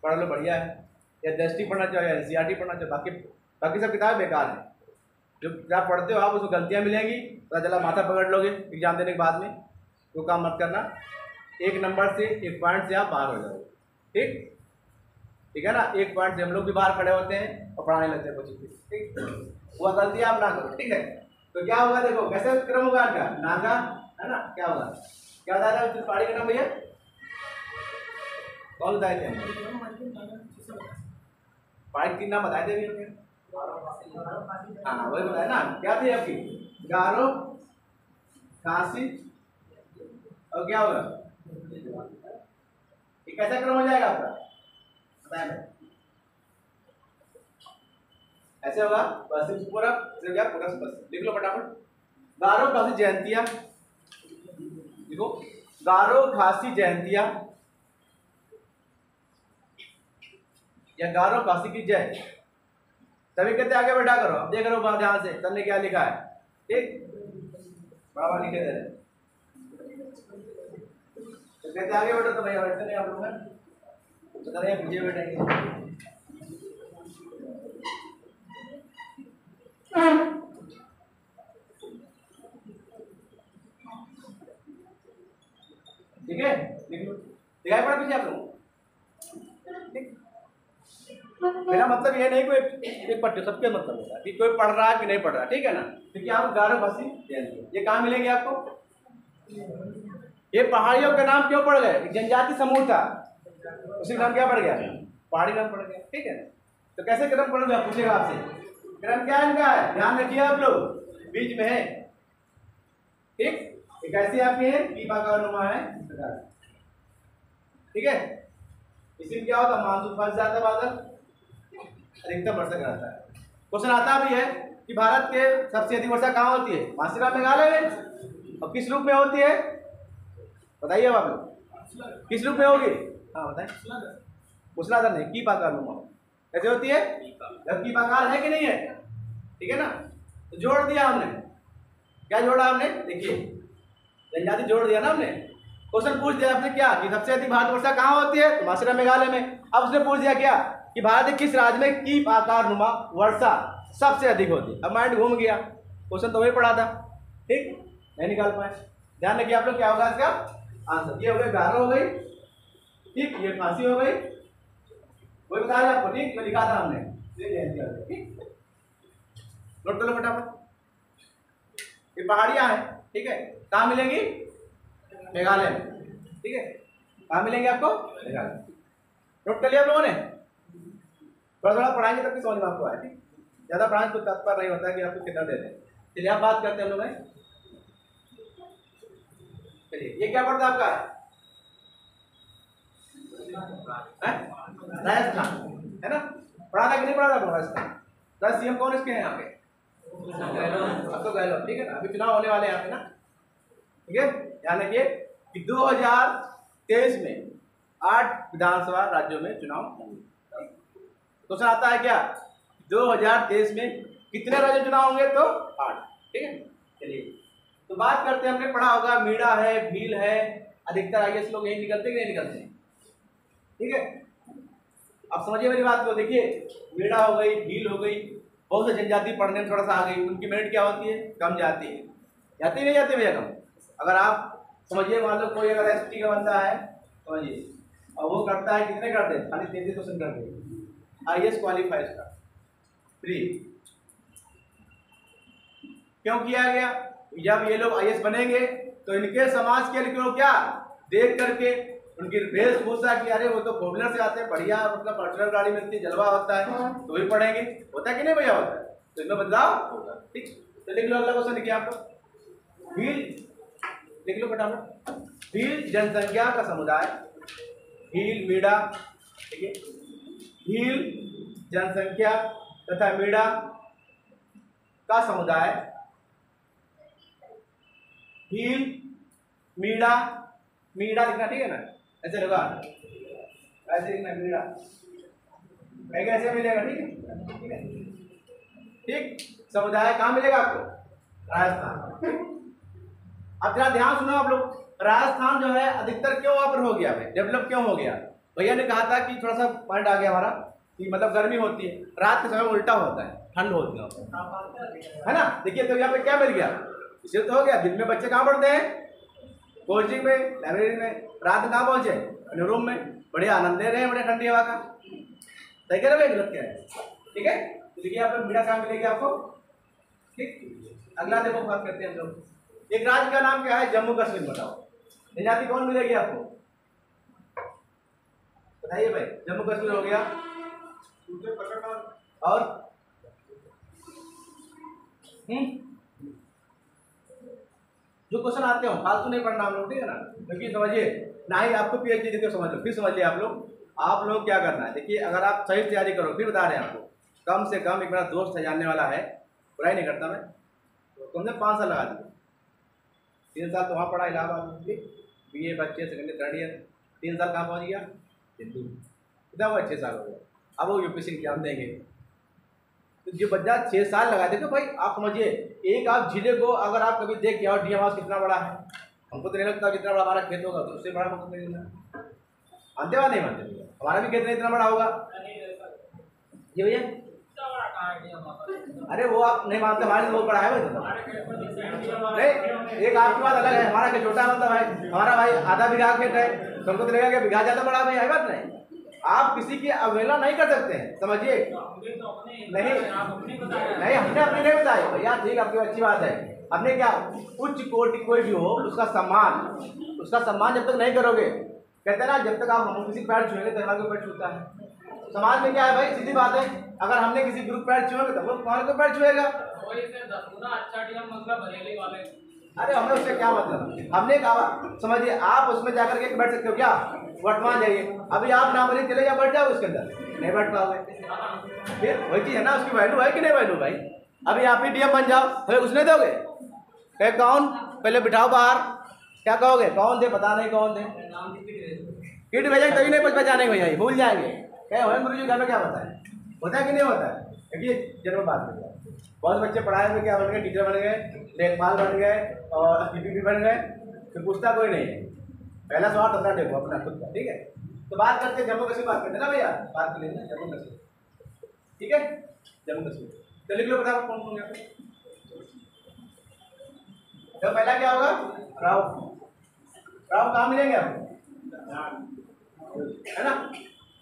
पढ़ लो बढ़िया है, या दृष्टि पढ़ना चाहिए NCERT पढ़ना चाहिए, बाकी सब किताबें बेकार हैं। जो किताब पढ़ते हो आप उसमें गलतियाँ मिलेंगी, पता चला माथा पकड़ लोगे एग्जाम देने के बाद में। वो काम मत करना, एक नंबर से एक पॉइंट से आप बाहर हो जाओगे, ठीक है ना। एक पॉइंट से हम लोग भी बाहर खड़े होते हैं और पढ़ाने लगते हैं कुछ, ठीक, वो गलती आप ना करो, ठीक है। तो क्या होगा देखो कैसे क्रम होगा इनका, नागा है ना, क्या होगा, क्या बता रहा है पहाड़ी का नाम भैया, कौन बताए थे पहाड़ी की नाम बताए थे भैया? हाँ वही बताया ना, क्या थी आपकी, गारो खांसी और क्या होगा, ये कैसा क्रम हो जाएगा आपका बताया मैं, ऐसे होगा बस पूरा क्या पूरा बस लिख लो फटाफट। गारो खांसी जयंतिया, देखो गारो खांसी जयंतिया या गारो खांसी की जय, तभी कहते आगे बैठा करो। अब देख रहे हो ध्यान से तब ने क्या लिखा है, ठीक बड़ा लिखे दे रहे, तो कहते आगे बैठो, तो भैया बैठते नहीं आप लोग, बता रहे पीछे बैठेंगे। ठीक है, दिखाई पड़ा पीछे आप लोग, मेरा मतलब ये नहीं कोई एक पट्टे सबके मतलब होता है कि कोई पढ़ रहा है कि नहीं पढ़ रहा, ठीक है ना। क्योंकि आप गारो खांसी ये कहाँ मिलेंगे आपको, ये पहाड़ियों के नाम क्यों पड़ गए, एक जनजाति समूह था उसी नाम क्या पड़ गया, पहाड़ी नाम पड़ गया, ठीक है। तो कैसे क्रम पढ़ोगे आप, पूछेगा आपसे क्रम क्या इनका है, ध्यान रखिए आप लोग, बीच में है, ठीक, एक ऐसी आपकी है नुमा है, ठीक है। इसी में क्या होता है, मानसून फंस जाता है, बादल अधिकतम वर्षा कराता है। क्वेश्चन आता भी है कि भारत के सबसे अधिक वर्षा कहाँ होती है, मासिरा मेघालय में, और किस रूप में होती है बताइए आप लोग, किस रूप में होगी, हाँ बताएं, मूसलाधार नहीं, की पाकानुमा कैसे होती है, जब की पाकार है कि नहीं है, ठीक है ना। तो जोड़ दिया हमने, क्या जोड़ा हमने, देखिए जनजाति जोड़ दिया ना हमने। क्वेश्चन पूछ दिया आपने क्या कि सबसे अधिक भारत वर्षा कहाँ होती है, तो मासिरा मेघालय में। अब उसने पूछ दिया क्या कि भारत के किस राज्य में कीप आकार नुमा वर्षा सबसे अधिक होती है। अब माइंड घूम गया, क्वेश्चन तो वही पढ़ा था, ठीक नहीं निकाल पाए। ध्यान रखिए आप लोग, क्या होगा इसका आंसर, ये हो गई गारो हो गई, ठीक, ये फांसी हो गई, वही बता रहे आपको, ठीक, मैं लिखा था हमने, ठीक, नोट कर लो फटाफट। ये पहाड़ियां हैं, ठीक है, कहाँ मिलेंगी, मेघालय में, ठीक है, कहाँ मिलेंगे आपको, मेघालय। नोट कर लिया आप लोगों ने, थोड़ा थोड़ा पढ़ाएंगे तब भी समझ में आपको आए, ठीक, ज्यादा पढ़ाने को तात्पर्य नहीं होता है कि आपको कितना दे दें। चलिए आप बात करते हैं हम लोग, चलिए ये क्या पड़ता है आपका, राजस्थान है ना, पढ़ा था कि नहीं पढ़ा था राजस्थान, 10 CM कौन इसके हैं यहाँ पे, अब तो गहलोत, ठीक है ना। अभी चुनाव होने वाले हैं यहाँ पे ना, ठीक है। ध्यान रखिए कि 2023 में 8 विधानसभा राज्यों में चुनाव होंगे। क्वेश्चन आता है क्या 2023 में कितने राज्य चुनाव होंगे, तो 8, ठीक है। चलिए तो बात करते हैं, हमने पढ़ा होगा मीणा है, भील है, अधिकतर IAS लोग यही निकलते कि नहीं निकलते, ठीक है। अब समझिए मेरी बात को, देखिए मीणा हो गई, भील हो गई, बहुत से जनजाति पढ़ने में थोड़ा सा आ गई, उनकी मेरिट क्या होती है, कम जाती है, जाती नहीं जाती भैया कम। अगर आप समझिए मान लो कोई अगर ST का बंदा है समझिए, और वो करता है कितने करते हैं, खाली 33% करते हैं, IAS क्वालिफाई का फ्री, क्यों किया गया, जब ये लोग IAS बनेंगे तो इनके समाज के लिखो क्या देख करके उनकी वेशभूषा की, अरे वो तो फॉर्मुलर से आते हैं, बढ़िया मतलब पर्सनल गाड़ी मिलती है, जलवा होता है, तो भी पढ़ेंगे। होता है कि नहीं भैया? होता है। तो इसमें बदलाव होगा। ठीक, तो लिख लो अगला क्वेश्चन लिखिए आपको। भील लिख लो फटाफट। भील जनसंख्या का समुदाय, भील मीडा, ठीक है, भील जनसंख्या तथा मीडा का समुदाय, भील मीडा, मीडा लिखना ठीक है ना, ऐसे होगा, ऐसे लिखना मीडा, कैसे मिलेगा? ठीक है, ठीक है, ठीक। समुदाय कहाँ मिलेगा आपको? राजस्थान। अब जरा ध्यान सुनो आप लोग, राजस्थान जो है अधिकतर क्यों वहां पर हो गया भाई, डेवलप क्यों हो गया? भैया ने कहा था कि थोड़ा सा पॉइंट आ गया हमारा कि मतलब गर्मी होती है, रात के समय उल्टा होता है, ठंड होती है ना। देखिए तो यहाँ पे क्या मिल गया, इसे तो हो गया। दिन में बच्चे कहाँ पढ़ते हैं? कोचिंग में, लाइब्रेरी में। रात में कहाँ पहुंचे? अपने रूम में, बढ़िया आनंद ले रहे हैं, बढ़िया ठंडी हवा का। सही कह रहे हो, गलत कह रहे हैं? ठीक है, तो देखिए यहाँ पे मीडा कहाँ मिलेगी आपको। ठीक, अगला देखो बात करते हैं हम लोग। एक राज्य का नाम क्या है? जम्मू कश्मीर। बताओ जनजाति कौन मिलेगी आपको? बताइए भाई। जम्मू कश्मीर हो गया, और जो क्वेश्चन आते हो फालतू नहीं पढ़ना हम लोग, ठीक है ना, क्योंकि समझिए ना ही आपको पीएचडी देखो, समझ लो, फिर समझिए आप लोग क्या करना है। देखिए अगर आप सही तैयारी करो, फिर बता रहे हैं आपको, कम से कम एक मेरा दोस्त है जानने वाला है, बुराई नहीं करता मैं, तो कम से 5 साल लगा दिए। 3 साल तो वहाँ पढ़ा इलाहाबाद में, BA बच्चे सेकेंड थर्ड ईयर, 3 साल कहाँ पहुँच गया? हिंदू। कितना हुआ? 6 साल हो गया। अब वो यूपीएससी एग्जाम देंगे, तो जो बच्चा 6 साल लगा देते भाई, आप समझिए एक आप जिले को अगर आप कभी देख के आओ डीएम हाउस कितना बड़ा है, हमको तो नहीं लगता जितना बड़ा हमारा खेत होगा तो उससे बड़ा हमको नहीं देना। मानते हो नहीं मानते? हमारा भी खेत नहीं इतना बड़ा होगा जी भैया। अरे वो आप नहीं मानते, हमारे से बहुत बड़ा है भाई। नहीं, एक आपकी बात अलग है, हमारा खेत छोटा मतलब है, हमारा भाई आधा बीघा खेत है, तुमको तो लगेगा कि बीघा ज्यादा बड़ा भाई है, बात नहीं। आप किसी की अवहेलना नहीं कर सकते हैं, समझिए। नहीं हमने अपनी नहीं बताई भैया, ठीक आपकी अच्छी बात है। हमने क्या, उच्च कोटि कोई भी हो उसका सम्मान जब तक नहीं करोगे, कहते हैं ना, जब तक आप हम किसी पैर छुएंगे तो हमारे पैर छूता है। समाज में क्या है भाई, सीधी बात है, अगर हमने किसी ग्रुप पैर छुएंगे तो वो तुम्हारे को पैर छुएगा। अरे हमें उससे क्या मतलब, हमने कहा समझिए, आप उसमें जाकर के बैठ सकते हो क्या? वर्तमान जाइए, अभी आप नाम भरी चले जाओ, बैठ जाओ उसके अंदर, नहीं बैठ पाओगे। फिर वही चीज है ना, उसकी वैल्यू है कि नहीं वैल्यू भाई? अभी आप ही डीएम बन जाओ, फिर उसने दोगे, कहे कौन, पहले बिठाओ बाहर, क्या कहोगे? कौन थे? पता नहीं कौन थे, किट भेजेंगे तभी नहीं पहचानेंगे भैया, भूल जाएंगे, कहे हो गुरु जी घर में क्या होता है, होता है कि नहीं होता है? क्योंकि जन्म बात हो गया, बहुत बच्चे पढ़ाई में क्या बन गए, टीचर बन गए, लेखपाल बन गए और पीपीपी बन गए, फिर पूछता कोई नहीं है। पहला सवाल अपना देखो, अपना खुद का, ठीक है। तो बात करते हैं जम्मू कश्मीर, बात करते हैं ना भैया, बात कर लेंगे जम्मू कश्मीर, ठीक है। जम्मू कश्मीर तो लिख लो, बता कौन कौन गया। तो पहला क्या होगा? राव। राव कहाँ मिलेंगे आपको, है ना,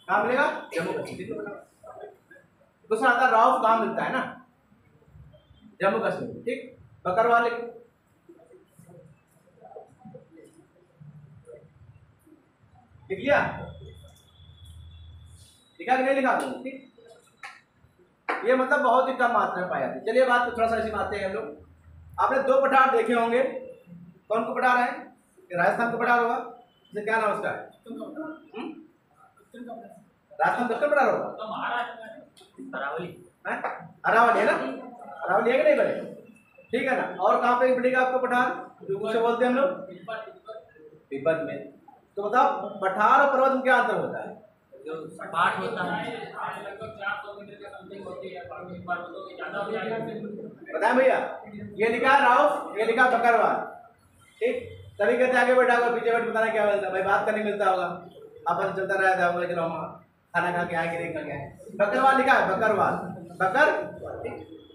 कहाँ मिलेगा? जम्मू कश्मीर। दूसरा आता राव कहाँ मिलता है ना, जम्मू कश्मीर, ठीक। बकरवाल लिख लिया, लिखा कि नहीं लिखा? ठीक, ये मतलब बहुत ही कम मात्रा में पाई जाती है। चलिए बात को थोड़ा सा ऐसी बातें हैं हम लोग। आपने 2 पठार देखे होंगे, कौन को पठार है? राजस्थान को पठार होगा, इसे क्या नाम उसका है? राजस्थान दक्षिण पठार होगा, अरावली है ना, अरावली है कि नहीं बने, ठीक है ना। और कहाँ पे पड़ेगा आपको पठार, उसे बोलते हैं हम लोग तिब्बत में। तो बताओ पठार और पर्वत में क्या अंतर होता है? जो पाठ होता है बताएं भैया, ये लिखा है राव, ये लिखा बकरवाल, ठीक। तभी कहते आगे बैठा होगा, पीछे बैठ बताना क्या मिलता है भाई, बात करने मिलता होगा, अपन चलता रहता होगा, चलो हम खाना खा के आए कि नहीं खा के आए। बकरवाल लिखा है, बकरवाल, बकर,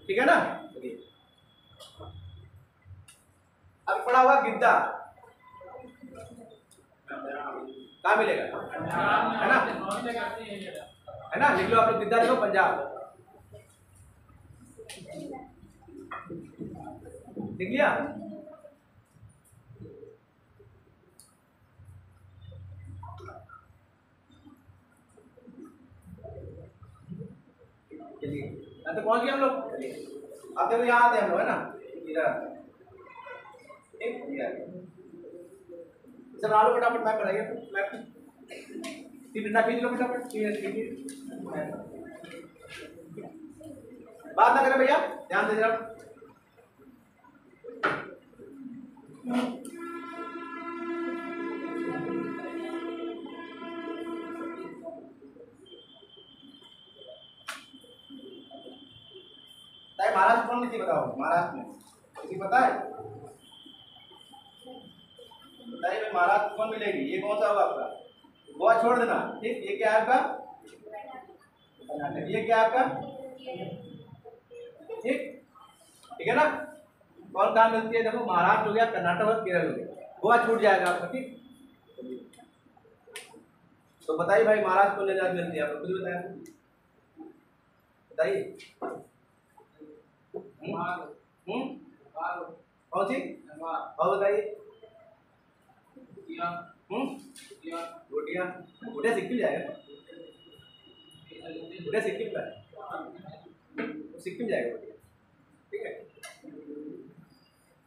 ठीक है ना। अब पड़ा हुआ गिद्दा, कहाँ मिलेगा, है ना, है ना, लिख लो आप लोग गिद्दा, लिखो पंजाब, लिख लिया। चलिए तो पहुंच गए हम लोग। अब देखो यहाँ आते हैं हम लोग, है ना, इधर ठीक सर आलो फटाफट मैप बनाइए, मैप तीन डंडा खींच लो फटाफट, बात ना करें भैया, ध्यान दे जरा। महाराष्ट्र कौन नीति बताओ, महाराष्ट्र में किसी पता है? बताइए भाई, महाराष्ट्र कौन मिलेगी? ये कौन सा होगा आपका? गोवा छोड़ देना, ठीक। ये क्या है आपका? कर्नाटक। ये क्या है आपका? ठीक ठीक है ना। कौन कहाँ मिलती है? देखो महाराष्ट्र हो गया, कर्नाटक और केरल हो गया, गोवा छूट जाएगा आपका, ठीक। तो बताइए भाई, महाराष्ट्र को ले मिलती है आपको, खुद बताया, बताइए। कौन सी? और बताइए। रोटियाँ, रोटियाँ सिक्किम जाएगा, रोटियाँ सिक्किम का है, सिक्किम जाएगा रोटियाँ, ठीक है।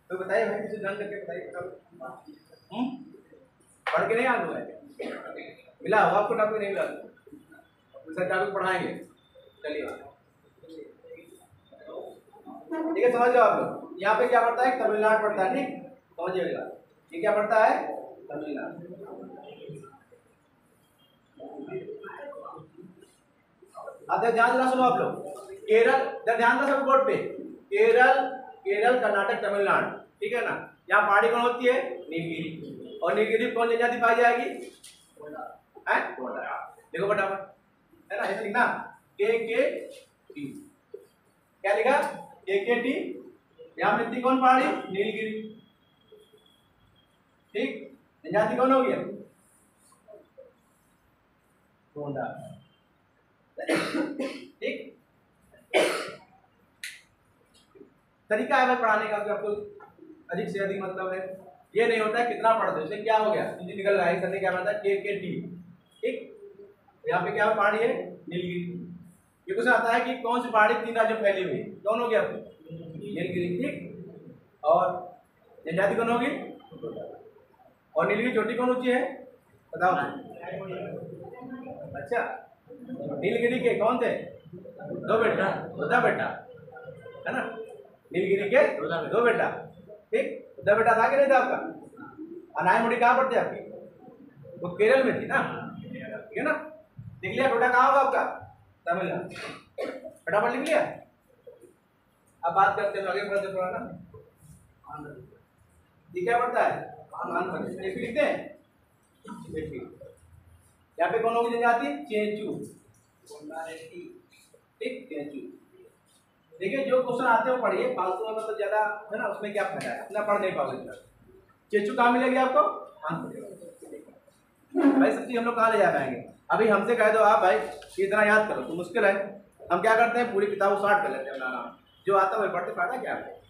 तो बताइए भाई, किसी जान करके बताइए। पढ़ के नहीं याद हुआ है? मिला हुआ आपको टॉपिक? नहीं मिला सर, टॉपिक पढ़ाएंगे, चलिए ठीक है। समझ लो आप लोग, यहाँ पे क्या पड़ता है? तमिलनाडु पड़ता है, ठीक, समझिएगा। ये क्या पड़ता है? तमिलनाडु। अब ध्यान देना, सुनो आप लोग, केरल, ध्यान दो सब बोर्ड पे, केरल, केरल, कर्नाटक, तमिलनाडु, ठीक है ना। यहाँ पहाड़ी कौन होती है? नीलगिरी। और नीलगिरी कौन जनजाति पाई जाएगी? देखो फटाफट, है ना, ऐसे लिखना, KKT। क्या लिखा? KKT। यहाँ मिलती कौन पहाड़ी? नीलगिरी, ठीक। जनजाति कौन हो गया? गोंडा, ठीक। तरीका है भाई पढ़ाने का, आपको अधिक से अधिक मतलब है, ये नहीं होता है कितना पढ़ते हो। इससे क्या हो गया? निकल रहा है, करने क्या बनता है? KKT, ठीक। यहाँ पे क्या पहाड़ी है? नीलगिरी। ये कुछ आता है कि कौन सी पहाड़ी तीन राज्यों में फैली हुई? कौन हो गया? नीलगिरी, ठीक। और जनजाति कौन होगी? और नीलगिरी चोटी कौन ऊंची है? बताओ। अच्छा, नीलगिरी के कौन थे? दो बेटा, है ना। नीलगिरी के दो बेटा, ठीक। दो बेटा था कि नहीं था आपका? अनाई मुड़ी कहाँ पड़ती है आपकी? वो केरल में थी ना, ठीक है ना। लिख लिया? बेटा कहाँ होगा आपका? तमिलनाडु। फटाफट लिख लिया। अब बात करते हैं, आगे बढ़ते थोड़ा ना। ये क्या पड़ता है? लिखते हैं। यहाँ पे कौन होगी जनजाति? चेंचू, ठीक, चेंचू। देखिए जो क्वेश्चन आते हो पढ़िए, फालतू में मतलब ज्यादा है ना, उसमें क्या फायदा है, इतना पढ़ नहीं पाओगे। चेंचू कहाँ मिलेगी आपको? भाई सब चीज हम लोग कहाँ ले जा पाएंगे? अभी हमसे कह दो आप भाई कि इतना याद करो तो मुश्किल है। हम क्या करते हैं? पूरी किताब स्टार्ट कर लेते हैं, जो आता है वही पढ़ते, फायदा क्या है?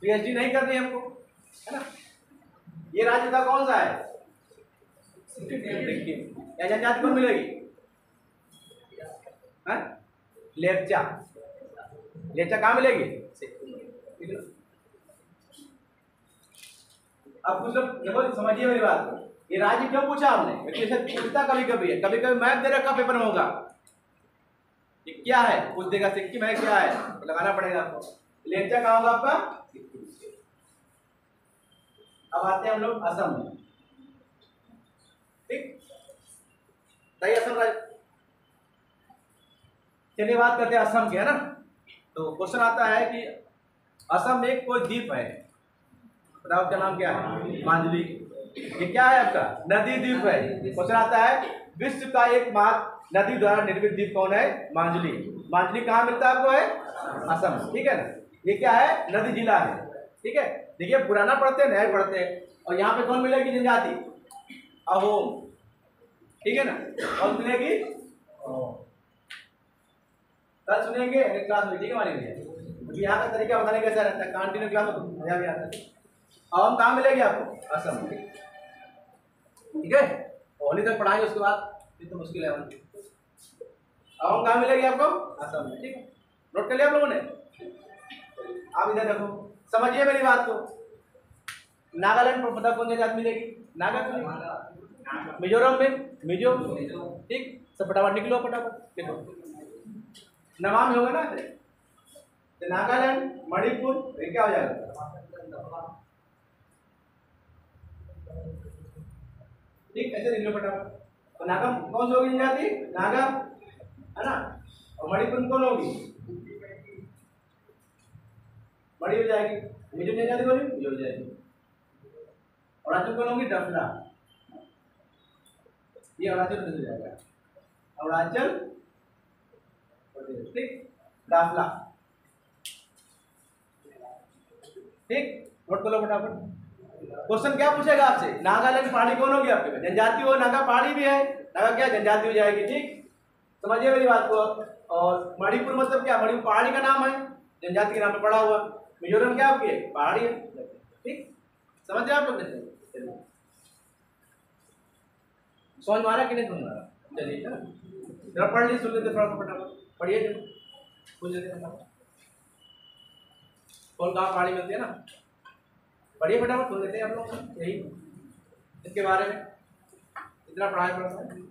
PhD नहीं करनी हमको, है ना। ये राज्य का कौन सा है? सिक्किम। जनजाति कौन मिलेगी? लेप्चा। लेप्चा कहाँ मिलेगी? अब कुछ लोग देखो, समझिए मेरी बात को, ये राज्य क्यों पूछा हमने? क्योंकि पूछता कभी कभी है, कभी कभी मैप दे रखा पेपर में होगा, ये क्या है पूछ देगा, सिक्किम है क्या है, तो लगाना पड़ेगा आपको। लेप्चा कहाँ होगा आपका? अब आते हैं हम लोग असम में, ठीक। सही, असम राज्य। चलिए बात करते हैं असम की, है ना। तो क्वेश्चन आता है कि असम में एक कोई द्वीप है, बताओ क्या नाम क्या है? मांजुली। ये क्या है आपका? नदी द्वीप है। क्वेश्चन आता है विश्व का एकमात्र नदी द्वारा निर्मित द्वीप कौन है? मांजुली। मांजुली कहाँ मिलता है आपको? है असम, ठीक है ना। ये क्या है? नदी जिला है, ठीक है। देखिए पुराना पढ़ते हैं, नया पढ़ते हैं। और यहाँ पे कौन मिलेगी जनजाति? अहोम, ठीक है ना। कौन मिलेगी? कल सुनेंगे क्लास में, ठीक है हमारे लिए। यहाँ का तरीका बताने कैसा रहता है, कंटिन्यू क्लास में मजा भी आता है। अहोम कहाँ मिलेगी आपको? असम, ठीक है। होली तक पढ़ाएंगे, उसके बाद ये तो मुश्किल है। अहोम कहाँ मिलेगी आपको? असम में, ठीक है। नोट कर लिया आप लोगों ने? आप इधर देखो, समझिए मेरी बात को। नागालैंड पर पता कौन सी जाति मिलेगी? नागा। मिजोरम में मिजो, ठीक। सब फटाफट निकलो, फटाफट देखो, नमामि होगा ना ऐसे। तो नागालैंड, मणिपुर, ये क्या हो जाएगा? ठीक, ऐसे निकलो फटाफट। तो नागा कौन सी होगी जनजाति? नागा, है ना। और मणिपुर कौन होगी? मणि हो जाएगी। मिजो जनजाति कौन होगी? मिजो हो जाएगी। अरुणाचल कौन होगी? डफला। ये अरुणाचल प्रदेश हो जाएगा, अरुणाचल प्रदेश, ठीक। डाफला, ठीक। नोट कर लो फटाफट। क्वेश्चन क्या पूछेगा आपसे? नागालैंड पहाड़ी कौन होगी आपके? जनजाति हो, नागा पहाड़ी भी है, नागा क्या जनजाति हो जाएगी, ठीक। समझिए मेरी बात को। और मणिपुर मतलब क्या? मणिपुर पहाड़ी का नाम है, जनजाति के नाम पे पड़ा हुआ। मिजोरम क्या आपकी पहाड़ी है, ठीक। समझ रहे आप लोग? समझ मारा कि नहीं समझ मारा? चलिए जरा पढ़ ली, सुन लेते थोड़ा सा फटाफट, पढ़िए जरा, सुन लेते फटाफट। कौन कहाँ पहाड़ी मिलती है ना, पढ़िए फटाफट, सुन लेते हैं आप लोग यही इसके बारे में, इतना पढ़ाई पड़ता है।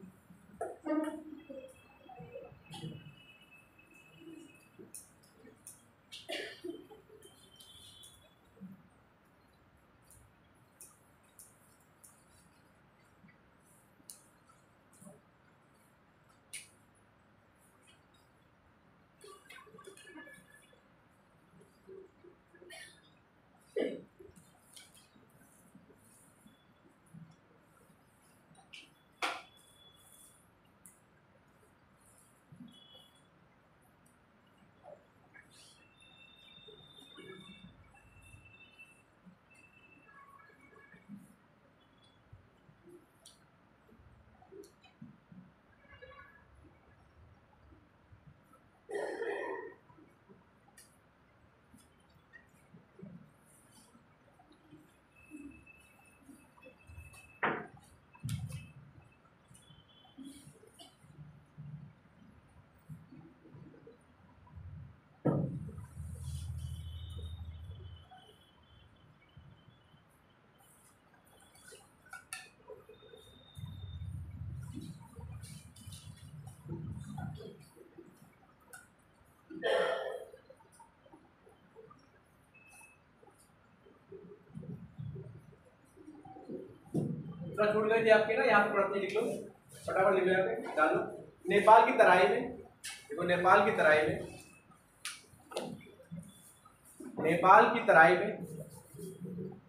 छूट गई थी आपकी ना, यहाँ पे पढ़ते लिख लो, फटाफट लिख लो, यहाँ पे डालो। नेपाल की तराई में, देखो नेपाल की तराई में, नेपाल की तराई में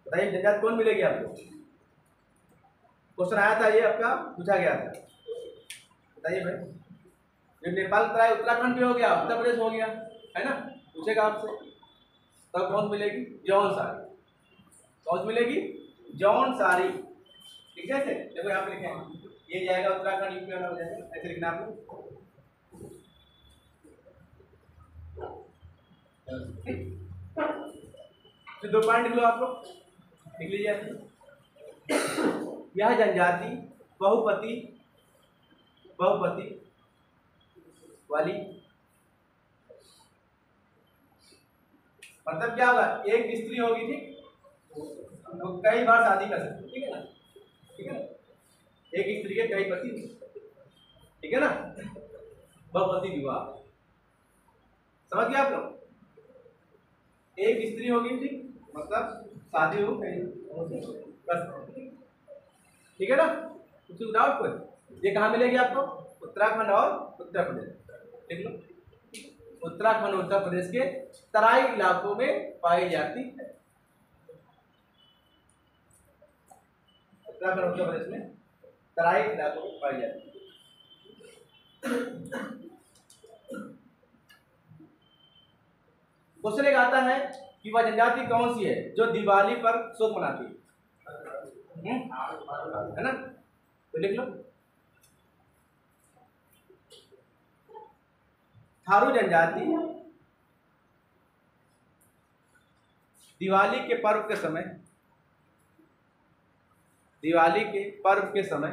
बताइए जनजाति कौन मिलेगी आपको? क्वेश्चन आया था ये, आपका पूछा गया था, बताइए भाई। जब नेपाल की तराई उत्तराखंड भी हो गया, उत्तर प्रदेश हो गया, है ना, पूछेगा आपसे, तब कौन मिलेगी? जौनसारी। कौन मिलेगी? जौनसारी, ठीक है। देखो यहाँ पे लिखे हैं, ये जाएगा उत्तराखंड, यूपी वाला हो जाएगा, ऐसे लिखना आपको। तो 2 पॉइंट लिख लो आप लोग, लिख लीजिए। यह जनजाति बहुपति वाली, मतलब क्या होगा? एक स्त्री होगी, ठीक, तो कई बार शादी कर सकते, ठीक है ना, ठीक है ना, एक स्त्री के कई पति, ठीक है ना, बहुपति विवाह। समझ गए आप लोग? एक स्त्री होगी, ठीक, मतलब शादी हो कहीं बस, ठीक है ना। कुछ डाउट कोई? ये कहाँ मिलेगी आपको? उत्तराखंड और उत्तर प्रदेश, देख लो, उत्तराखंड और उत्तर प्रदेश के तराई इलाकों में पाई जाती है। उत्तराखंड और उत्तर प्रदेश में तराई इलाकों में पाई जाती है। क्वेश्चन एक आता है कि वह जनजाति कौन सी है जो दिवाली पर शोक मनाती है? है ना, तो लिख लो, थारू जनजाति दिवाली के पर्व के समय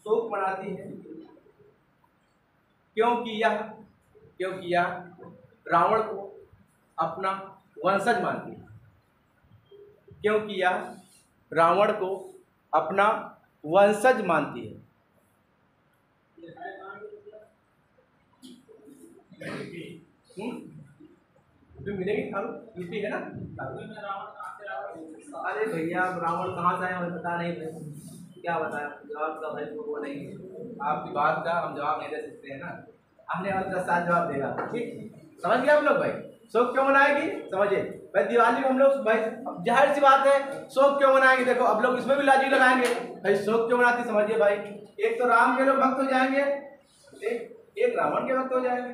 शोक मनाती है, क्योंकि यह क्यों किया? रावण को अपना वंशज मानती है। क्यों किया? रावण को अपना वंशज मानती है। जो मिलेगी थारू यूपी है ना। अरे भैया रावण कहाँ से आया हमें पता नहीं था, क्या बताया जवाब का भाई वो नहीं, आपकी बात का हम जवाब नहीं दे सकते हैं ना, आने वाले 10 साल जवाब देगा। ठीक समझ गए आप लोग भाई? शोक क्यों मनाएगी समझिए भाई, दिवाली में हम लोग भाई अब जाहिर सी बात है शोक क्यों मनाएंगे। देखो अब लोग इसमें भी लॉजिक लगाएंगे भाई, शोक क्यों मनाती समझिए भाई। एक तो राम के लोग भक्त हो जाएंगे, एक रावण के भक्त हो जाएंगे,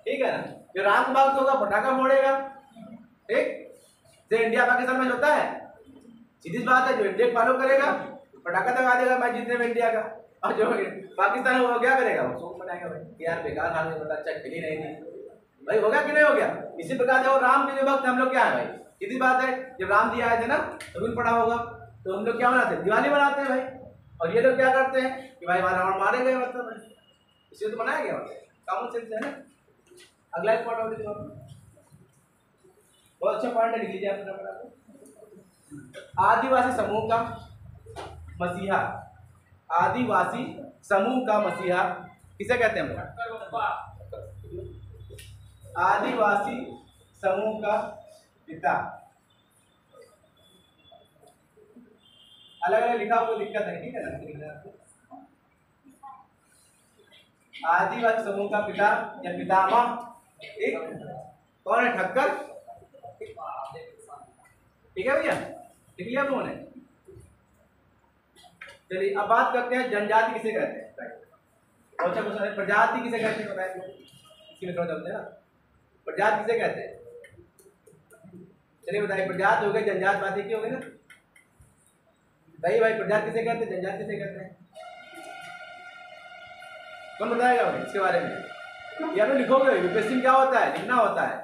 ठीक है ना। जो राम भक्त होगा पटाखा फोड़ेगा, ठीक जो इंडिया पाकिस्तान में होता है सीधी बात है, जो इंडिया फॉलो करेगा पटाखा दगा देगा मैच जीतने में इंडिया का, और जो पाकिस्तान है वो क्या करेगा, वो शोक मनाएगा भाई यार बेकार हाल में बता, अच्छा खेली नहीं थी भाई, हो गया कि नहीं हो गया। इसी प्रकार से राम के जो वक्त हम लोग क्या है भाई, सीधी बात है जब राम जी आए थे ना रूल पड़ा होगा तो हम लोग क्या मनाते हैं, दिवाली मनाते हैं भाई। और ये लोग क्या करते हैं कि भाई हमारा रावण मारे गए मतलब इसे तो मनाया गया मतलब कॉमन सेंस है ना। अगला एक पॉइंट और बहुत अच्छा पॉइंट है, लिख लीजिए आप। आदिवासी समूह का मसीहा, आदिवासी समूह का मसीहा किसे कहते हैं हम लोग? आदिवासी समूह का पिता। अलग अलग लिखा हुआ दिक्कत है, ठीक है ना। आदिवासी समूह का पिता या पितामह ठीक कौन है? ठक्कर, ठीक है भैया, लिख लिया कौन है। चलिए अब बात करते हैं जनजाति किसे कहते हैं। अच्छा क्वेश्चन है, प्रजाति किसे कहते हैं बताइए, इसी में थोड़ा चलते हैं ना। प्रजाति किसे कहते हैं? चलिए बताइए, प्रजाति हो गए, जनजाति बात एक ही हो गई ना। बताइए भाई प्रजाति किसे कहते हैं, जनजाति किसे कहते हैं? कौन बताएगा भाई इसके बारे में? या तो लिखोगे यूपीएससी क्या होता है, लिखना होता है।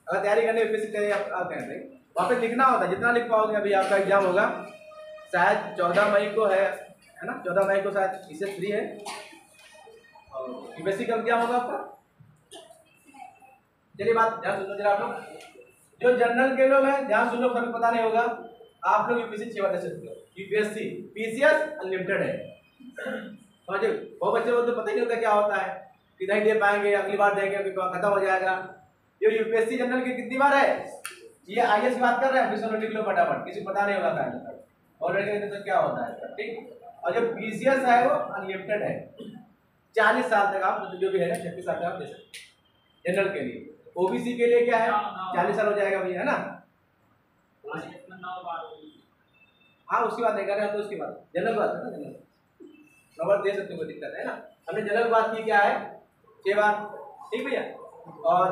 अगर तैयारी करने यूपीएससी तैयारी आप कहें भाई वहाँ पे लिखना होता है, जितना लिख पाओगे। अभी आपका एग्जाम होगा शायद 14 मई को है ना, 14 मई को शायद इसे फ्री है। और यूपीएससी कब क्या होगा आपका? चलिए बात ध्यान सुनो जरा आप लोग, जो जनरल के लोग हैं ध्यान सुन लो, कभी पता नहीं होगा आप लोग यूपीएससी 6 बार दे सकते हो। यूपीएससी पीसीएस अनलिमिटेड है, समझे। बहुत बच्चे को तो पता ही नहीं होता क्या होता है, कि नहीं दे पाएंगे अगली बार देंगे खत्म हो जाएगा। ये यूपीएससी जनरल की कितनी बार है, ये आईएएस की बात कर रहे हैं, फिर लिख लो फटाफट, किसी को पता नहीं होगा क्या ऑलरेडी तो क्या होता है, ठीक। और जो पीसीएस है वो अनलिमिटेड है, 40 साल तक आप जो भी है ना 36 साल तक आप दे सकते हैं जनरल के लिए। ओबीसी के लिए क्या है 40 साल हो जाएगा भैया, है ना। हाँ उसकी बात नहीं कर रहे हैं, तो उसकी बात जनरल बात है ना, जनरल नंबर दे सकते हो, कोई दिक्कत है ना। हमने जनरल बात की क्या है 6 बार, ठीक भैया। और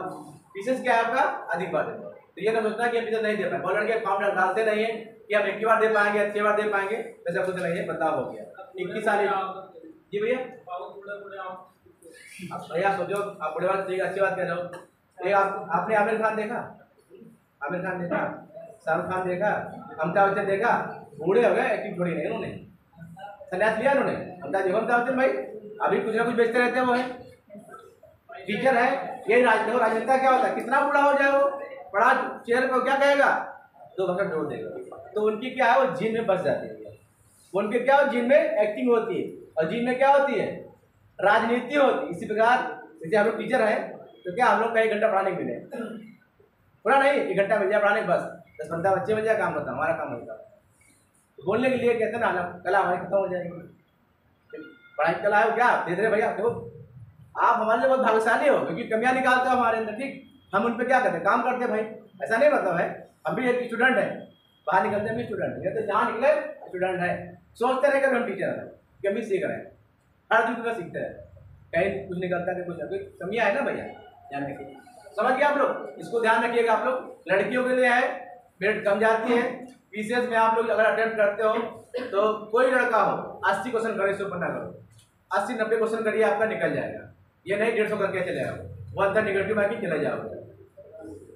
पीसीएस क्या है आपका अधिक बार देते, तो ये ना सोचना कि हम पीसीएस नहीं दे पाए, ऑलरेडी के फॉर्म डालते नहीं है कि हम 1 बार दे पाएंगे 6 बार दे पाएंगे, वैसा कुछ नहीं है, बदलाव हो गया 21 साल। जी भैया भैया सोचो आप बड़े बात ठीक अच्छी बात कह रहे हो। आपने आमिर खान देखा, आमिर खान देखा, शाहरुख खान देखा, अमिताभ बच्चन देखा, बूढ़े हो गए एक्टिंग थोड़ी नहीं उन्होंने, संन्यास लिया उन्होंने। अमिताभ बच्चन भाई अभी कुछ ना कुछ बेचते रहते हैं, वो है टीचर है। ये राजनेता क्या होता है, कितना बूढ़ा हो जाए वो बड़ा चेयर को क्या कहेगा 2 बकट जोड़ देगा, तो उनकी क्या है वो जीन में बस जाती है। उनके क्या हो जीन में एक्टिंग होती है, और जीन में क्या होती है राजनीति होती है। इसी प्रकार जैसे हम लोग टीचर है तो क्या हम लोग का 1 घंटा पढ़ाने के लिए पूरा नहीं 1 घंटा मिल जाए पढ़ाने, बस 10-15 बच्चे मिल जाए काम होता, हमारा काम होता। बोलने के लिए कहते हैं ना कला हमारी खत्म हो जाएगी, पढ़ाई कला है वो क्या दे रहे भैया। देखो आप हमारे लिए बहुत भाग्यशाली हो क्योंकि कमियां निकालते हो हमारे अंदर, ठीक। हम उन पर क्या करते हैं काम करते हैं भाई, ऐसा नहीं मतलब है। हम भी एक स्टूडेंट है, बाहर निकलते हैं भी स्टूडेंट है, तो जहाँ निकले स्टूडेंट है, सोचते रहे कि हम टीचर है कि हम भी सीख रहे हैं, हर चीज का सीखते हैं, कहीं कुछ निकलता है कुछ ना कुछ कमियां है ना भैया, ध्यान रखिए। समझ गए आप लोग, इसको ध्यान रखिएगा आप लोग। लड़कियों के लिए है मेरिट कम जाती है, पीसीएस में आप लोग अगर अटेम्प्ट करते हो तो कोई लड़का हो 80 क्वेश्चन करे, 100 पन्ना करो, 80-90 क्वेश्चन करिए आपका निकल जाएगा। ये नहीं 150 करके चलेगा, वो अंदर निगेटिव मार्किंग चला जाओगे।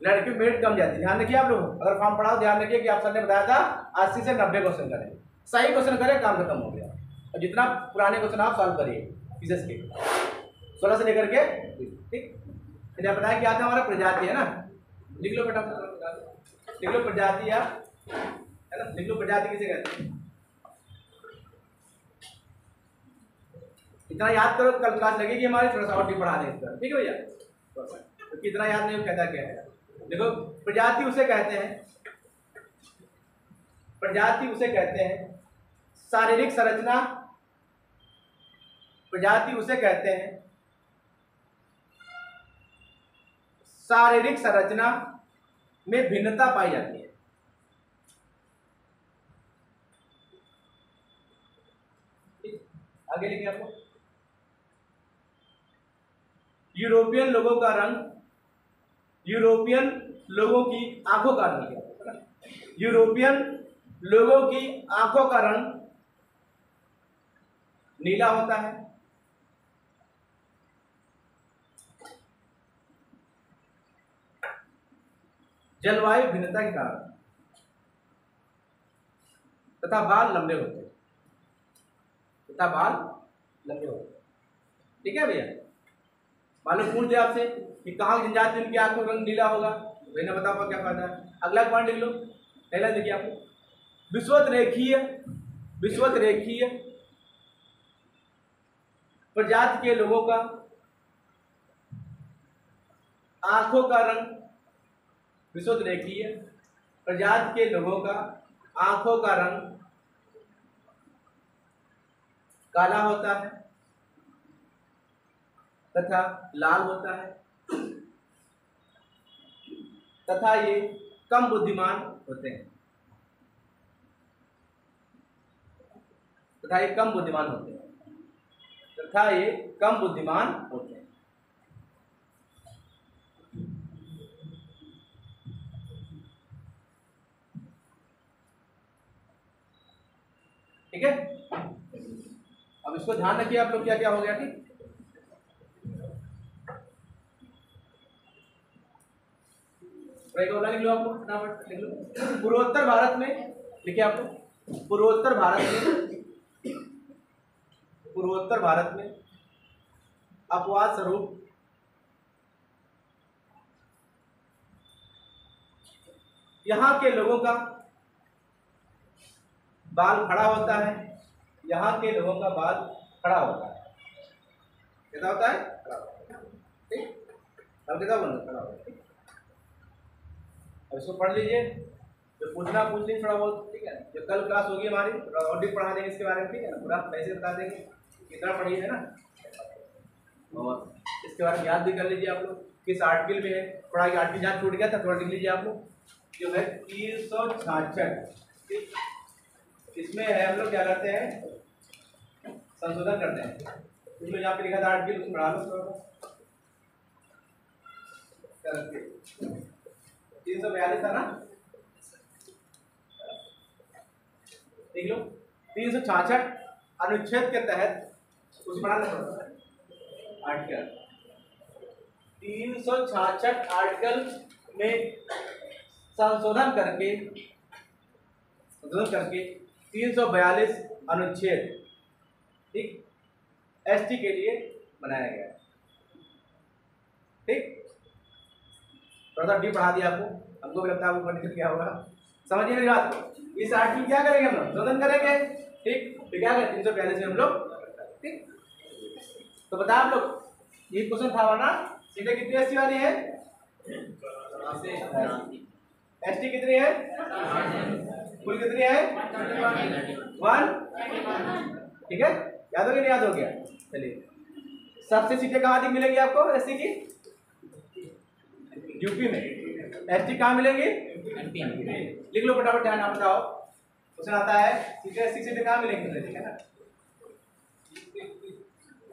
लड़की मेरिट कम जाती है, ध्यान रखिए आप लोग। अगर फॉर्म पढ़ाओ ध्यान रखिए कि आप सर ने बताया था 80 से 90 क्वेश्चन करें, सही क्वेश्चन करें काम खत्म हो गया। और जितना पुराने क्वेश्चन आप सॉल्व करिए पीसीएस के, 16 से लेकर के 20, ठीक। फिर बताया क्या था हमारा प्रजाति है ना, लिख लो बेटा, लिख लो प्रजाति है ना, लिख लो प्रजाति किसे कहते हैं। इतना याद करो, कल क्लास लगेगी हमारी, थोड़ा सा और भी पढ़ा दें इस पर, ठीक है भैया। तो कितना याद नहीं कहता क्या है। देखो प्रजाति उसे कहते हैं, प्रजाति उसे कहते हैं शारीरिक संरचना, प्रजाति उसे कहते हैं शारीरिक संरचना में भिन्नता पाई जाती है। आगे लिखिए आपको, यूरोपियन लोगों का रंग, यूरोपियन लोगों की आंखों का रंग, यूरोपियन लोगों की आंखों का रंग नीला होता है, जलवायु भिन्नता के कारण, तथा बाल लंबे होते हैं, तथा बाल लंबे होते हैं, ठीक है भैया। मालूम पूछ दिया आपसे कि कहाँ जनजाति उनकी आंखों का रंग नीला होगा, मैंने बताओ क्या फायदा है। अगला पॉइंट लिख लो, पहला देखिए आपको, विषुवत रेखीय, विषुवत रेखीय प्रजाति के लोगों का आंखों का रंग, विषुवत रेखीय प्रजाति के लोगों का आंखों का रंग काला होता है तथा लाल होता है, तथा ये कम बुद्धिमान होते हैं, तथा ये कम बुद्धिमान होते हैं, तथा ये कम बुद्धिमान होते हैं। ठीक है, अब इसको ध्यान रखिए आप लोग, क्या क्या हो गया, ठीक। लिख लो आप लोग, फटाफट लिख लो। पूर्वोत्तर भारत में, लिखिए आप लोग, पूर्वोत्तर भारत में, पूर्वोत्तर भारत में अपवाद स्वरूप यहाँ के लोगों का बाल खड़ा होता है, यहाँ के लोगों का बाल खड़ा होता है, क्या होता है, खड़ा होता है, ठीक। अब क्या बोलना, खड़ा होता है, ठीक। अब इसको पढ़ लीजिए, जो पूछना पूछ लीजिए थोड़ा बहुत, ठीक है। जो कल क्लास होगी हमारी, और भी पढ़ा देंगे इसके बारे में, ठीक है ना, पूरा कैसे बता देंगे, कितना पढ़िए, है ना। और इसके बारे में याद भी कर लीजिए आप लोग, किस आर्टिकल में है, थोड़ा आर्टिकल जहाँ छूट गया था थोड़ा लिख लीजिए आप लोग, जो है 366, ठीक। इसमें है हम लोग क्या करते हैं, संशोधन करते हैं। इसमें जहाँ पे लिखा था आर्टिकल, उसमें बढ़ा लो थोड़ा, 342 था ना, देख लो। 366 अनुच्छेद के तहत उस बना आर्टिकल 366 आर्टिकल में संशोधन करके 342 अनुच्छेद, ठीक, एसटी के लिए बनाया गया, ठीक। थोड़ा सा डीप पढ़ा दिया आपको, हमको भी लगता है आपको पढ़ने क्या होगा, समझिए मेरी बात को। इस आर्टिकल क्या करेंगे हम लोग, संशोधन करेंगे, ठीक। तो क्या करें, 342 में हम लोग, ठीक। तो बता आप लोग, ये क्वेश्चन था ना, सीटें कितनी एसटी वाली है, एसटी कितनी है, कुल कितनी है, 1, ठीक है। याद हो गया, नहीं याद हो गया, चलिए। सबसे सीटें कहाँ अधिक मिलेंगी आपको एसटी की, यूपी में। एसटी कहाँ मिलेंगी, लिख लो फटाफट, ध्यान आप बताओ, क्वेश्चन आता है सीटें, एसटी सीटें कहाँ मिलेंगी, ठीक है ना,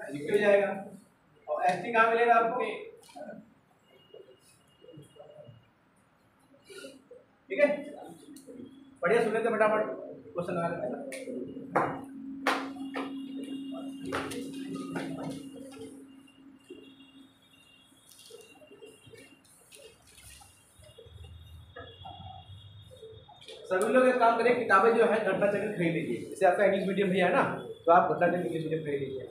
यूपी हो जाएगा। और एसटी कहाँ मिलेगा आपको, ठीक है। बढ़िया, सुन लेते फटाफट क्वेश्चन लगा लेते। सभी लोग एक काम करें, किताबें जो है घटना चक्र खरीद लीजिए। जैसे आपका इंग्लिश मीडियम भी है ना, तो आप घटना चक्र इंग्लिश मीडियम खरीद लीजिए,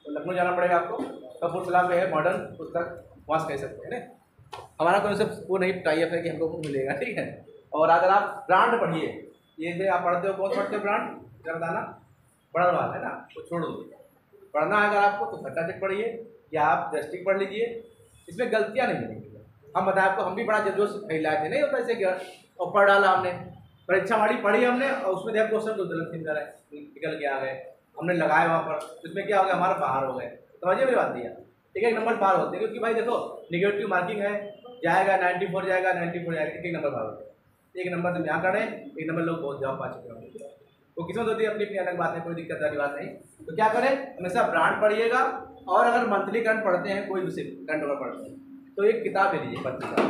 तो लखनऊ जाना पड़ेगा आपको, कपूरथला में है मॉडर्न पुस्तक, वहाँ से कह सकते हैं ना। हमारा कोई सब वो नहीं टाइप है कि हमको मिलेगा, ठीक है। और अगर आप ब्रांड पढ़िए, ये जो आप पढ़ते हो, कौन पढ़ते हो ब्रांड, क्या बताना, पढ़ने वाला है ना, वो छोड़ दो। पढ़ना है अगर आपको तो घंटा चेक पढ़िए या आप दृष्टि पढ़ लीजिए, इसमें गलतियाँ नहीं मिलेंगी। हम बताएं आपको, हम भी बड़ा जोश से फैलाए थे, नहीं होता ऐसे क्या, और पढ़ डाला हमने, परीक्षा हमारी पढ़ी हमने और उसमें देखो क्वेश्चन तो गलत निकल के आ गए, हमने लगाए वहाँ पर, उसमें क्या हो गया, हमारा बाहर हो गए। समझिए मेरी बात दिया, एक नंबर बाहर होते हैं, क्योंकि भाई देखो निगेटिव मार्किंग है, जाएगा 94 जाएगा, 94 जाएगा, एक नंबर बाहर होते हैं। एक नंबर से यहाँ करें, एक नंबर लोग बहुत जॉब पा चुके होंगे, वो किस्मत होती है, अपनी अपनी अलग बात है, कोई दिक्कत वाली बात नहीं। तो क्या करें, हमेशा ब्रांड पढ़िएगा, और अगर मंथली करंट पढ़ते हैं, कोई भी करंट अगर पढ़ते हैं तो एक किताब ले लीजिए, पत्रिका,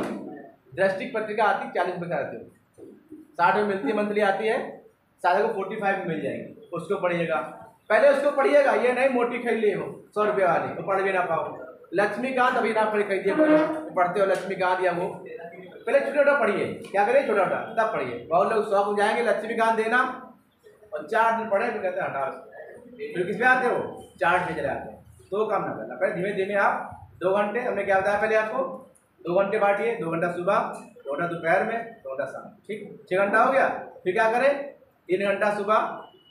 दृष्टि पत्रिका आती 40 रुपये आती है, 60 में मिलती है, मंथली आती है, सारे को 45 में मिल जाएगी, उसको पढ़िएगा। पहले उसको पढ़िएगा, ये नहीं मोटी खरीद लिए हो 100 रुपये वाली, तो पढ़ भी ना पाओ। लक्ष्मीकांत अभी ना खरीदिए, पढ़ते हो लक्ष्मीकांत या वो, पहले छोटा छोटा पढ़िए, क्या करिए छोटा छोटा तब पढ़िए। बहुत लोग शौक हो जाएंगे लक्ष्मीकांत देना, और 4 दिन पढ़े तो कहते हैं हटा, फिर किस में आते हो, चार्ट में चले आते हैं। तो काम ना करना, पहले धीमे धीमे आप 2 घंटे, हमने क्या बताया पहले आपको, 2 घंटे बांटिए, 2 घंटा सुबह, 2 घंटा दोपहर में, 2 घंटा शाम, ठीक, 6 घंटा हो गया। फिर क्या करें, 3 घंटा सुबह,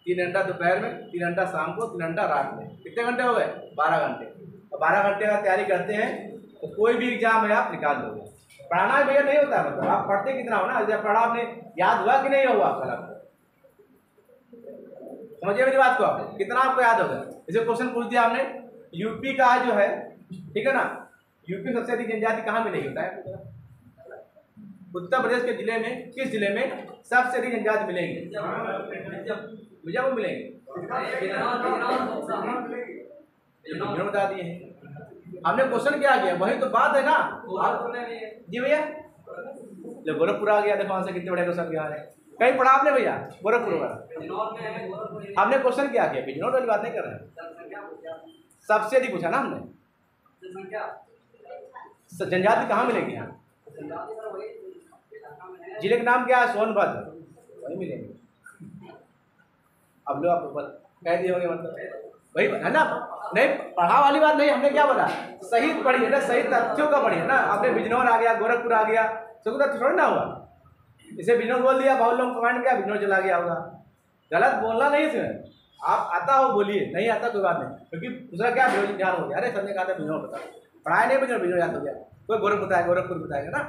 3 घंटा दोपहर में, 3 घंटा शाम को, 3 घंटा रात में, कितने घंटे हो गए, 12 घंटे। और 12 घंटे का तैयारी करते हैं तो कोई भी एग्जाम है आप निकाल दोगे। पढ़ाना भैया नहीं होता है, मतलब आप पढ़ते कितना हो ना, जब पढ़ा आपने याद हुआ कि नहीं हुआ कल आपको, समझिए मेरी बात को, आप कितना आपको याद होगा। जैसे क्वेश्चन पूछ दिया आपने, यूपी का जो है, ठीक है ना, यूपी सबसे अधिक जनजाति कहाँ मिलेगी होता है, उत्तर प्रदेश के जिले में, किस जिले में सबसे अधिक जनजाति मिलेगी, मुझे मिलेंगे, बता दिए हैं हमने। क्वेश्चन क्या किया, वही तो बात है ना। जी भैया, जब गोरखपुर आ गया, देखो वहां से कितने बड़े क्वेश्चन क्या है, कहीं पढ़ा आपने भैया गोरखपुर वाला, हमने क्वेश्चन क्या किया, बिजनौर वाली बात नहीं कर रहे हैं, सबसे अधिक पूछा ना हमने, जनजाति कहाँ मिलेगी यहाँ, जिले का नाम क्या है, सोनभद्र, वही मिलेंगे। अब लोग आप कह दिए होंगे, मतलब वही है ना, नहीं पढ़ा वाली बात नहीं, हमने क्या बोला, सही पढ़िए ना, सही तथ्यों का पढ़िए ना। आपने बिजनौर आ गया, गोरखपुर आ गया, तो थोड़ी ना हुआ, इसे बिजनौर बोल दिया, बहुत लोग कमेंट किया बिजनौर चला गया होगा, गलत बोलना नहीं इसमें, आप आता हो बोलिए, नहीं आता कोई बात नहीं, क्योंकि दूसरा क्या बेरोजगार हो गया, अरे सर ने कहा था बिजनौर बता, पढ़ाया नहीं बिजनौर, बिजनौर याद हो गया, कोई गोरखपुर बताया, गोरखपुर बताएगा ना,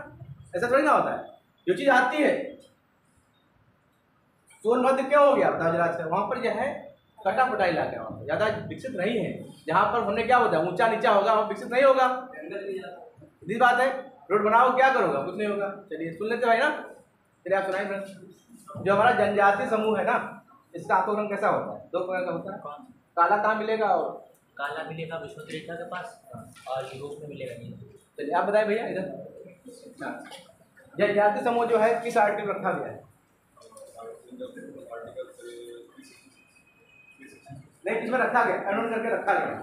ऐसा थोड़ी ना होता है। जो चीज़ आती है, सोनभद्र क्यों हो गया बताओ जरा से, वहाँ पर जो है कटा फटा इलाका है, वहाँ पर ज़्यादा विकसित नहीं है, जहाँ पर हमने क्या होता है ऊंचा नीचा होगा, वहाँ विकसित नहीं होगा, सीधी बात है। रोड बनाओ क्या करोगा, कुछ नहीं होगा। चलिए सुन लेते भाई ना, चलिए आप सुनाइए। जो हमारा जनजातीय समूह है ना, इसका आपको रंग कैसा होता है, 2 प्रकार का होता है, काला कहाँ मिलेगा, और काला मिलेगा विश्व रेखा के पास, और यूरोप में मिलेगा नहीं। चलिए आप बताएं भैया इधर, जनजातीय समूह जो है किस आर्टिकल रखा गया है, नहीं किसमें रखा गया, कानून करके रखा गया,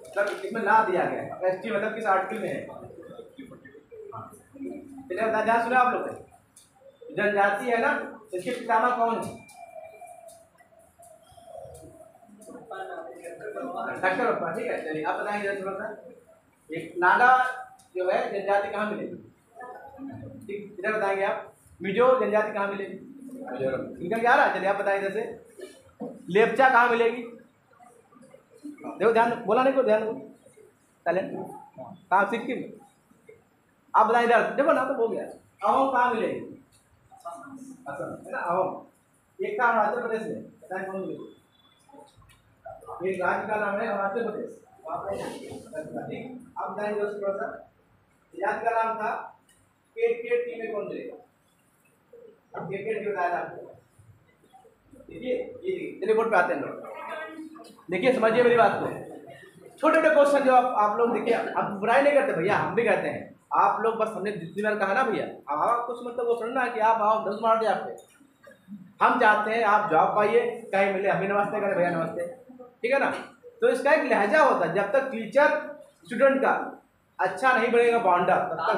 मतलब इसमें ना दिया गया, एसटी मतलब किस आर्टिकल में है, चलिए बता, ध्यान सुना आप लोग, जनजाति है ना, इसके पितामह कौन है, डॉक्टर बप्पा, ठीक है। चलिए आप बताएंगे थोड़ा, एक नागा जो है जनजाति कहाँ मिलेगी, ठीक, इधर बताएंगे आप। मिजो जनजाति कहाँ मिलेगी, मिजोरम, इनका क्या रहा, चलिए आप बताएंगे जैसे। लेप्चा कहाँ मिलेगी, देखो ध्यान, बोला नहीं को ध्यान दो, टैलेंट कहाँ, सिक्किम, आप बताएं इधर, देखो ना तो हो गया। अहोम कहाँ मिलेगी, असम है ना, अहोम। एक का अरुणाचल प्रदेश में, बताएं कौन मिलेगी, एक राज्य का नाम है अरुणाचल प्रदेश, ठीक। आप बताएंगे थोड़ा सा, राज्य का नाम था केट में कौन मिलेगा, अब केट बताया आपको, देखिए चलिए बोर्ड पे आते हैं। देखिए समझिए मेरी बात को, छोटे छोटे क्वेश्चन जो आप लोग देखिए, हम बुराई नहीं करते भैया, हम भी कहते हैं, आप लोग बस हमने जितनी बार कहा ना भैया, आप कुछ मतलब वो सुनना है कि आप आओ 10 मार दे आपके, हम चाहते हैं आप जॉब पाइए, कहीं मिले हमें नमस्ते करें भैया नमस्ते, ठीक है ना। तो इसका एक लहजा होता है, जब तक टीचर स्टूडेंट का अच्छा नहीं बनेगा बॉन्डर, तब तक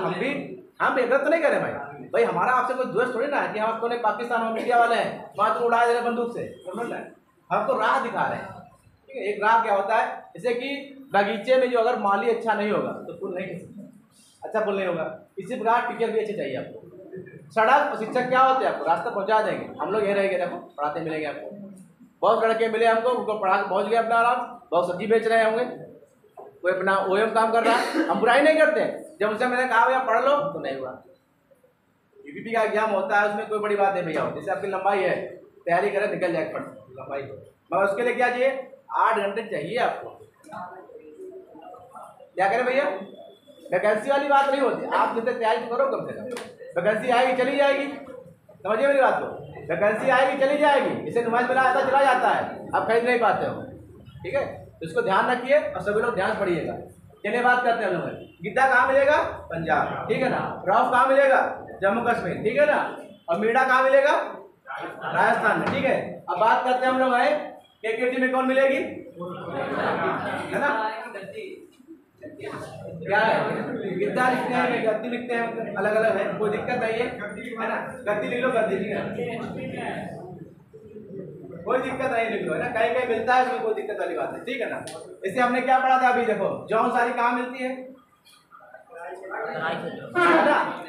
हम बेगत तो नहीं करें भाई हमारा आपसे कोई द्वेष थोड़ी ना है कि हम आपको पाकिस्तान में मीडिया वाले हैं, वहाँ तुम उड़ा दे रहे बंदूक से, समझ रहे हैं, आपको राह दिखा रहे हैं, ठीक है। एक राह क्या होता है, जैसे कि बगीचे में जो अगर माली अच्छा नहीं होगा तो फूल नहीं खिल सकता, अच्छा फूल नहीं होगा। इसी प्रकार टीचर भी अच्छे चाहिए आपको। सड़क और शिक्षक क्या होते हैं, आपको रास्ता पहुंचा देंगे। हम लोग ये रहेंगे, देखो पढ़ाते मिलेंगे आपको। बहुत लड़के मिले हमको, उनको पढ़ा के पहुँच गए अपना आराम, बहुत सब्जी बेच रहे होंगे, कोई अपना ओएम काम कर रहा है। हम बुराई नहीं करते, जब उनसे मैंने कहा भैया पढ़ लो तो नहीं हुआ। यूपीपी का एग्जाम होता है, उसमें कोई बड़ी बात नहीं भैया, जैसे आपकी लंबाई है, तैयारी करें निकल जाए पढ़ लंबाई को, मगर उसके लिए क्या चाहिए, 8 घंटे चाहिए आपको। क्या करें भैया, वैकेंसी वाली बात नहीं होती, आप जितने तैयारी तो करो कम से कम। वैकेंसी आएगी चली जाएगी, समझिए मेरी बात को, वैकेंसी आएगी चली जाएगी, इसे नुमाइश बना आता चला जाता है, आप खरीद नहीं पाते हो। ठीक है, तो इसको ध्यान रखिए और सभी लोग ध्यान पढ़िएगा। चलिए बात करते हैं हम लोग, गिद्दा कहाँ मिलेगा, पंजाब, ठीक है ना। रॉफ कहाँ मिलेगा, जम्मू कश्मीर, ठीक है ना। और मीडा कहाँ मिलेगा, राजस्थान में, ठीक है। अब बात करते हैं हम लोग है केकेटी में कौन मिलेगी, है ना। क्या है, गिद्दा लिखते हैं, गद्दी लिखते हैं, अलग अलग है, कोई दिक्कत नहीं है ना। गद्दी लिख लो, गद्दी लिख लो, कोई दिक्कत नहीं, लिख लो, है ना। कहीं कहीं मिलता है, उसमें कोई दिक्कत वाली बात है, ठीक है ना। इससे हमने क्या पढ़ा था अभी, देखो जौन सारी कहाँ मिलती है ना।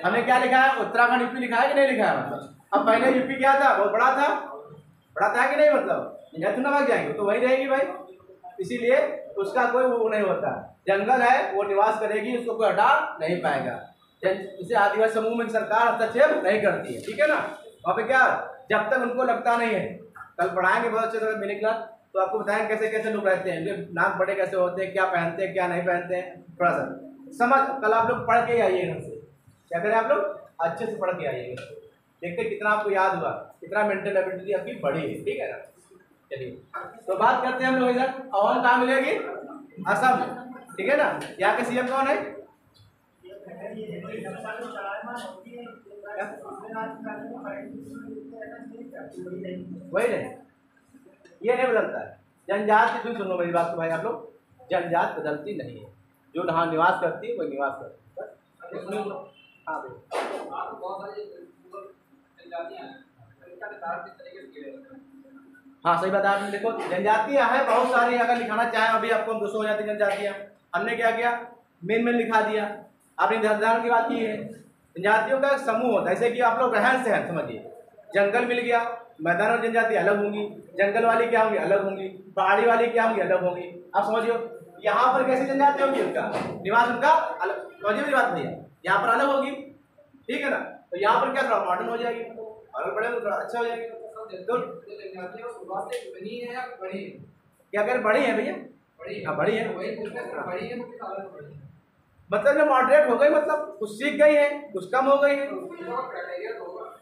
हमने क्या लिखा है, उत्तराखंड यूपी लिखा है कि नहीं लिखा है, मतलब अब पहले यूपी क्या था, बहुत बड़ा था कि नहीं, मतलब जैतून नमक जाएंगे तो वही रहेगी भाई, इसीलिए उसका कोई वो नहीं होता। जंगल है वो निवास करेगी, उसको कोई हटा नहीं पाएगा। इसे आदिवासी समूह में सरकार हस्तक्षेप नहीं करती है, ठीक है ना। वहाँ पे क्या, जब तक उनको लगता नहीं है, कल पढ़ाएंगे बहुत अच्छे से मिडिल क्लास, तो आपको बताएंगे कैसे कैसे लोग रहते हैं, नाक बड़े कैसे होते हैं, क्या पहनते हैं क्या नहीं पहनते हैं, थोड़ा सा समझ। कल आप लोग पढ़ के ही आइए घर से, क्या करें आप लोग अच्छे से पढ़ के आइएगा, देखते कितना आपको याद हुआ, कितना मेंटल एबिलिटी आपकी बढ़ी है, ठीक है ना। चलिए तो बात करते हैं हम लोग इधर, अवम कहाँ मिलेगी, असम, ठीक है ना। यहाँ के सीएम कौन है, वही नहीं, ये नहीं बदलता है। जनजाति, सुन लो मेरी बात को भाई आप लोग, जनजात बदलती नहीं है, जो यहाँ निवास करती है वही निवास करती है। हाँ हाँ सही बात है आपने। देखो जनजातियाँ हैं बहुत सारी, अगर लिखाना चाहें अभी आपको 200 हो जाती जनजातियाँ। हमने क्या किया, मेन लिखा दिया। आपने ध्यान की बात की है, जनजातियों का एक समूह होता है, जैसे कि आप लोग रहन सहन समझिए, जंगल मिल गया, मैदान और जनजाति अलग होंगी, जंगल वाली क्या होंगी अलग होंगी, पहाड़ी वाली क्या होंगी अलग होंगी। आप समझियो यहाँ पर कैसी जनजाति होगी, उनका निवास उनका अलग, समझिए मेरी बात नहीं है, यहाँ पर अलग होगी, ठीक है ना। तो यहाँ पर क्या थोड़ा मॉडर्न हो जाएगी, अलग बढ़े तो थोड़ा अच्छा हो जाएगी। क्या करें, बड़ी है भैया, हाँ बड़ी है, मतलब जो मॉडरेट हो गई, मतलब कुछ सीख गई है, कुछ कम हो गई है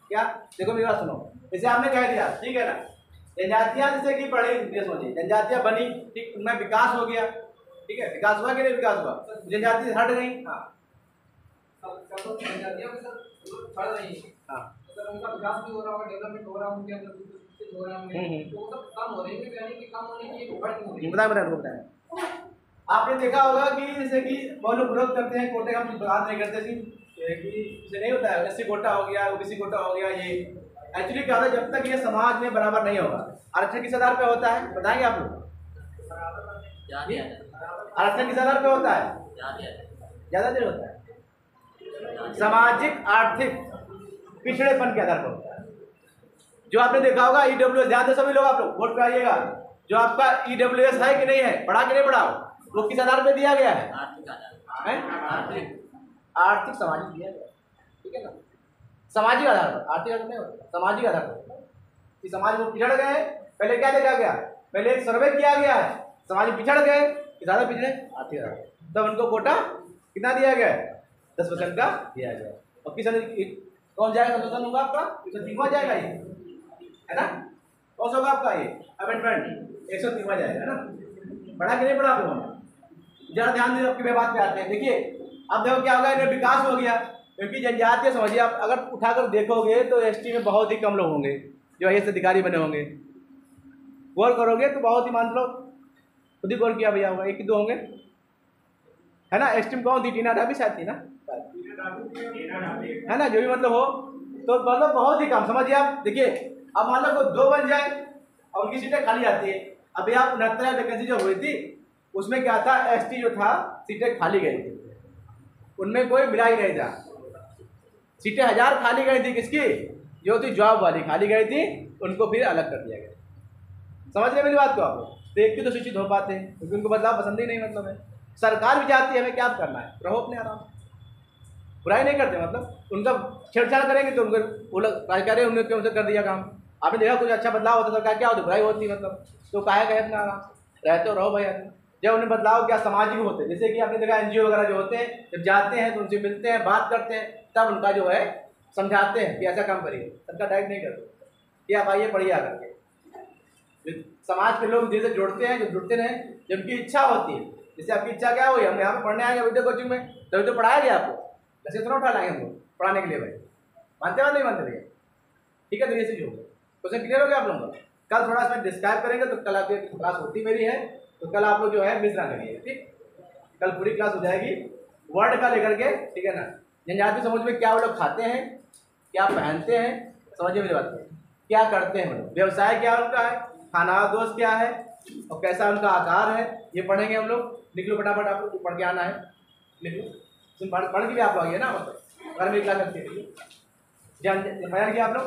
क्या। देखो मेरी बात सुनो, जैसे आपने कह दिया, ठीक है ना, जनजातियां जैसे कि बढ़ी, समझिए जनजातियां बनी, ठीक, उनमें विकास हो गया, ठीक है, विकास हुआ कि नहीं विकास हुआ, जनजाति हट गई, हाँ हाँ उनका विकास भी हो रहा होगा, डेवलपमेंट हो रहा है, उनके अंदर कुछ हो रहा है, तो वो सब कम हो रही है, यानी कि कम होने की बढ़ क्यों रही है। बताएं। आपने देखा होगा कि जैसे कि बहुत लोग विरोध करते हैं, कोटे का बात नहीं करते कि इसे नहीं होता है, एससी कोटा हो गया, ओबीसी कोटा हो गया, ये एक्चुअली क्या होता है, जब तक ये समाज में बराबर नहीं होगा। आरक्षण किस आधार पे होता है बताएंगे आप लोग, आरक्षण किस आधार पे होता है, ज्यादा देर होता है, सामाजिक आर्थिक पिछड़ेपन के आधार पर होता है। जो आपने देखा होगा ईडब्ल्यूएस, ध्यान दे सभी लोग, आप लोग वोट पे आइएगा, जो आपका ईडब्ल्यूएस है कि नहीं है, पढ़ा कि नहीं पढ़ा, वो किस आधार पे दिया गया है, आर्थिक सामाजिक दिया गया, ठीक है ना, सामाजिक आधार पर, आर्थिक आधार नहीं होता, सामाजिक आधार पर। कि समाज में पिछड़ गए, पहले क्या देखा गया, पहले एक सर्वे किया गया है, समाज में पिछड़ गए, ज्यादा पिछड़े आर्थिक आधार, तब उनको कोटा कितना दिया गया है, 10% का दिया गया। और किस कौन जाएगा, 10% होगा आपका, 103वां जाएगा ये, है ना, कौन सा होगा आपका ये अमेंडमेंट, 103वां जाएगा, है ना। पढ़ा कि नहीं पढ़ा आप लोगों ने, जरा ध्यान दीजिए, आपकी बात पे आते हैं। देखिए अब देखो क्या होगा, इन्हें विकास हो गया, क्योंकि जनजातीय समझिए आप अगर उठाकर देखोगे तो एसटी में बहुत ही कम लोग होंगे जो आईएएस अधिकारी बने होंगे, गौर करोगे तो बहुत ही, मान लो खुद ही गौर किया भैया होगा, 1 2 होंगे, है ना। एसटी में कौन थी, टीना ढाबी शायद थी ना, है ना, जो भी मतलब हो, तो मतलब बहुत ही कम, समझिए आप। देखिए अब मान लो 2 बन जाए और उनकी सीटें खाली आती है, अभी आप 69 वैकेंसी जो हुई थी उसमें क्या था, ST जो था सीटें खाली गई थी, उनमें कोई मिला ही नहीं था। सीटें 1000 खाली गई थी, किसकी, जो थी जॉब वाली खाली गई थी, उनको फिर अलग कर दिया गया। समझ रहे मेरी बात को आप लोग? तो एक की तो शिक्षित हो पाते हैं क्योंकि उनको बदलाव पसंद ही नहीं, मतलब है सरकार भी चाहती है हमें क्या करना है, रहो अपने आराम, बुराई नहीं करते, मतलब उनका छेड़छाड़ करेंगे तो उनको वो लोग कह रहे उन्होंने क्यों से कर दिया काम। आपने देखा कुछ अच्छा बदलाव होता सरकार क्या होती, बुराई होती, मतलब तो काहे कहे अपना आराम रहते हो, रहो भाई आदमी। जब उन्हें बदलाव क्या सामाजिक होते हैं, जैसे कि आपने देखा NGO वगैरह जो होते हैं, जब जाते हैं तो उनसे मिलते हैं, बात करते हैं, तब उनका जो है समझाते हैं कि ऐसा काम करिए, सरकार डायरेक्ट नहीं करते कि आप आइए पढ़िए आकर के। समाज के लोग धीरे जोड़ते हैं, जो जुड़ते रहे, जब उनकी इच्छा होती है, जैसे आपकी इच्छा क्या हुई, हम यहाँ पे पढ़ने आएंगे वीडियो कोचिंग में, तभी तो पढ़ाया गया आपको, वैसे इतना उठा लाएंगे हम लोग पढ़ाने के लिए भाई, मानते हो नहीं मानते भैया? ठीक है, तो ये चीज़ होगा, क्वेश्चन क्लियर हो गया आप लोगों का? कल थोड़ा सा डिस्क्राइब करेंगे, तो कल आपकी क्लास होती मेरी है, तो कल आप लोग जो है मिस ना करिए, ठीक, कल पूरी क्लास हो जाएगी वर्ड का लेकर के, ठीक है ना। जनजाति समझ में क्या वो लोग खाते हैं, क्या पहनते हैं, समझिए मेरी बात, क्या करते हैं, मतलब व्यवसाय क्या उनका है, खाना दोस्त क्या है, और कैसा उनका आकार है, ये पढ़ेंगे हम लोग। लिख लो फटाफट, आप लोग पढ़ के आना है, लिख लो, तुम पढ़ के भी आप लोग आइए ना, मतलब अगर मेरी क्लास लगती है बयान किया आप लोग।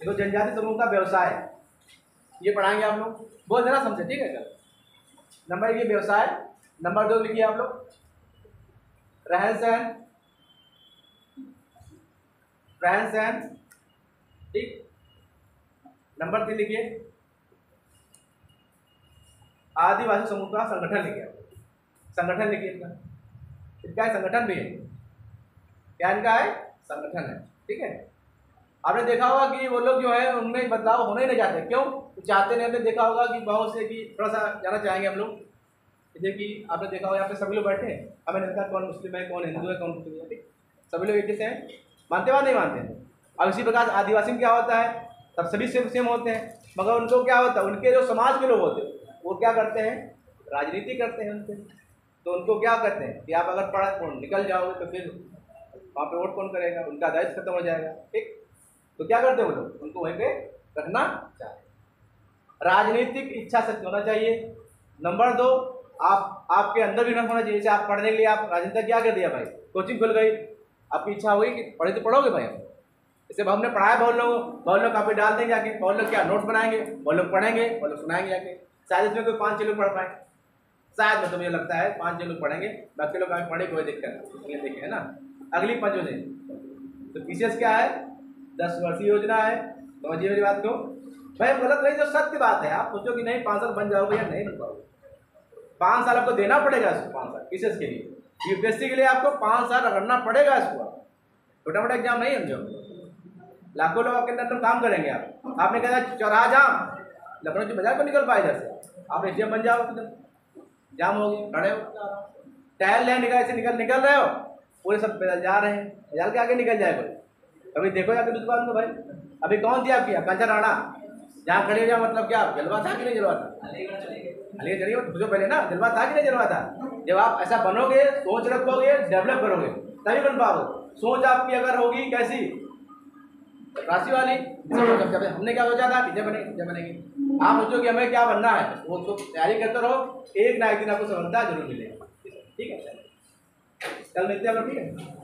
देखो जनजाति समूह का व्यवसाय ये पढ़ाएंगे आप लोग, बोल देना समझे, ठीक है कल। नंबर 1 ये व्यवसाय, नंबर 2 लिखिए आप लोग रहन सहन, रहन सहन, ठीक। नंबर 3 लिखिए आदिवासी समूह का संगठन, लिखिए संगठन, लिखिए इनका है संगठन भी है, क्या इनका है, संगठन है, ठीक है। आपने देखा होगा कि वो लोग जो है उनमें बदलाव होने नहीं जाते, क्यों चाहते नहीं, आपने देखा होगा कि बहुत से कि थोड़ा सा जाना चाहेंगे हम लोग, जैसे कि आपने देखा होगा यहाँ पे सभी लोग बैठे हैं, हमें नहीं पता कौन मुस्लिम है, कौन हिंदू है, कौन मुस्लिम है, ठीक, सभी लोग एक जैसे हैं, मानते नहीं मानते। अब इसी प्रकार आदिवासी में क्या होता है, सब सभी सेम होते हैं, मगर उनको क्या होता है, उनके जो समाज के लोग होते हैं वो क्या करते हैं, राजनीति करते हैं उनसे, तो उनको क्या कहते हैं कि आप अगर पढ़ निकल जाओगे तो फिर वहाँ पे वोट कौन करेगा, उनका दायित्व खत्म हो जाएगा, ठीक। तो क्या करते हैं वो लोग, उनको वहीं पे रखना चाहिए। राजनीतिक इच्छा शक्ति होना चाहिए। नंबर 2 आपके अंदर भी न होना चाहिए, जैसे आप पढ़ने के लिए आप राजनीति क्या कर दिया भाई, कोचिंग खुल गई, आपकी इच्छा हुई कि पढ़े तो पढ़ोगे भाई, जैसे हमने पढ़ाया बहुत लोग कापी डाल देंगे आके, बहुत लोग क्या नोट्स बनाएंगे, बहुत लोग पढ़ेंगे, बहुत लोग सुनाएंगे आके, शायद इसमें कोई 5-6 लोग पढ़ पाए, शायद मतलब मुझे लगता है 5-6 लोग पढ़ेंगे, बाकी लोग आगे पढ़े कोई दिक्कत नहीं, देखे है ना। अगली 5 दिन तो विशेष क्या है, 10 वर्षीय योजना है, समझिए मेरी बात को भाई, गलत नहीं, जो सत्य बात है। आप सोचो कि नहीं 5 साल बन जाओगे या नहीं बन पाओगे, 5 साल आपको देना पड़ेगा इसको, 5 साल विशेष के लिए, यूपीएससी के लिए आपको 5 साल रगड़ना पड़ेगा इसको, छोटा मोटा एग्जाम नहीं समझो, लाखों लोग आपके अंदर काम करेंगे। आपने कहा चौराहा जाम, लखनऊ के बाजार पर निकल पाए इधर से, आप एटीएम बन जाओ, जाम होगी, खड़े हो, टहल रहे निकल रहे हो, पूरे सब पैदल जा रहे हैं, पैदल के आगे निकल जाए कोई, अभी देखो जाके दुकान को भाई, अभी कौन थी आपकी कंचन राणा, जहाँ खड़े हो जाओ, मतलब क्या जलवा था कि नहीं जलवा था, अलीगढ़ चलिए पूछो पहले ना, जलवा था कि नहीं जलवा था। जब आप ऐसा बनोगे, सोच रखोगे, डेवलप करोगे, तभी बन पाओगे। सोच आपकी अगर होगी कैसी, राशि वाली, हमने क्या सोचा था टीचर बनेगी, आप सोचो कि हमें क्या बनना है, वो तो तैयारी करते रहो, एक ना एक दिन आपको सफलता जरूर मिलेगी, ठीक है। कल मिलते हैं, ठीक है।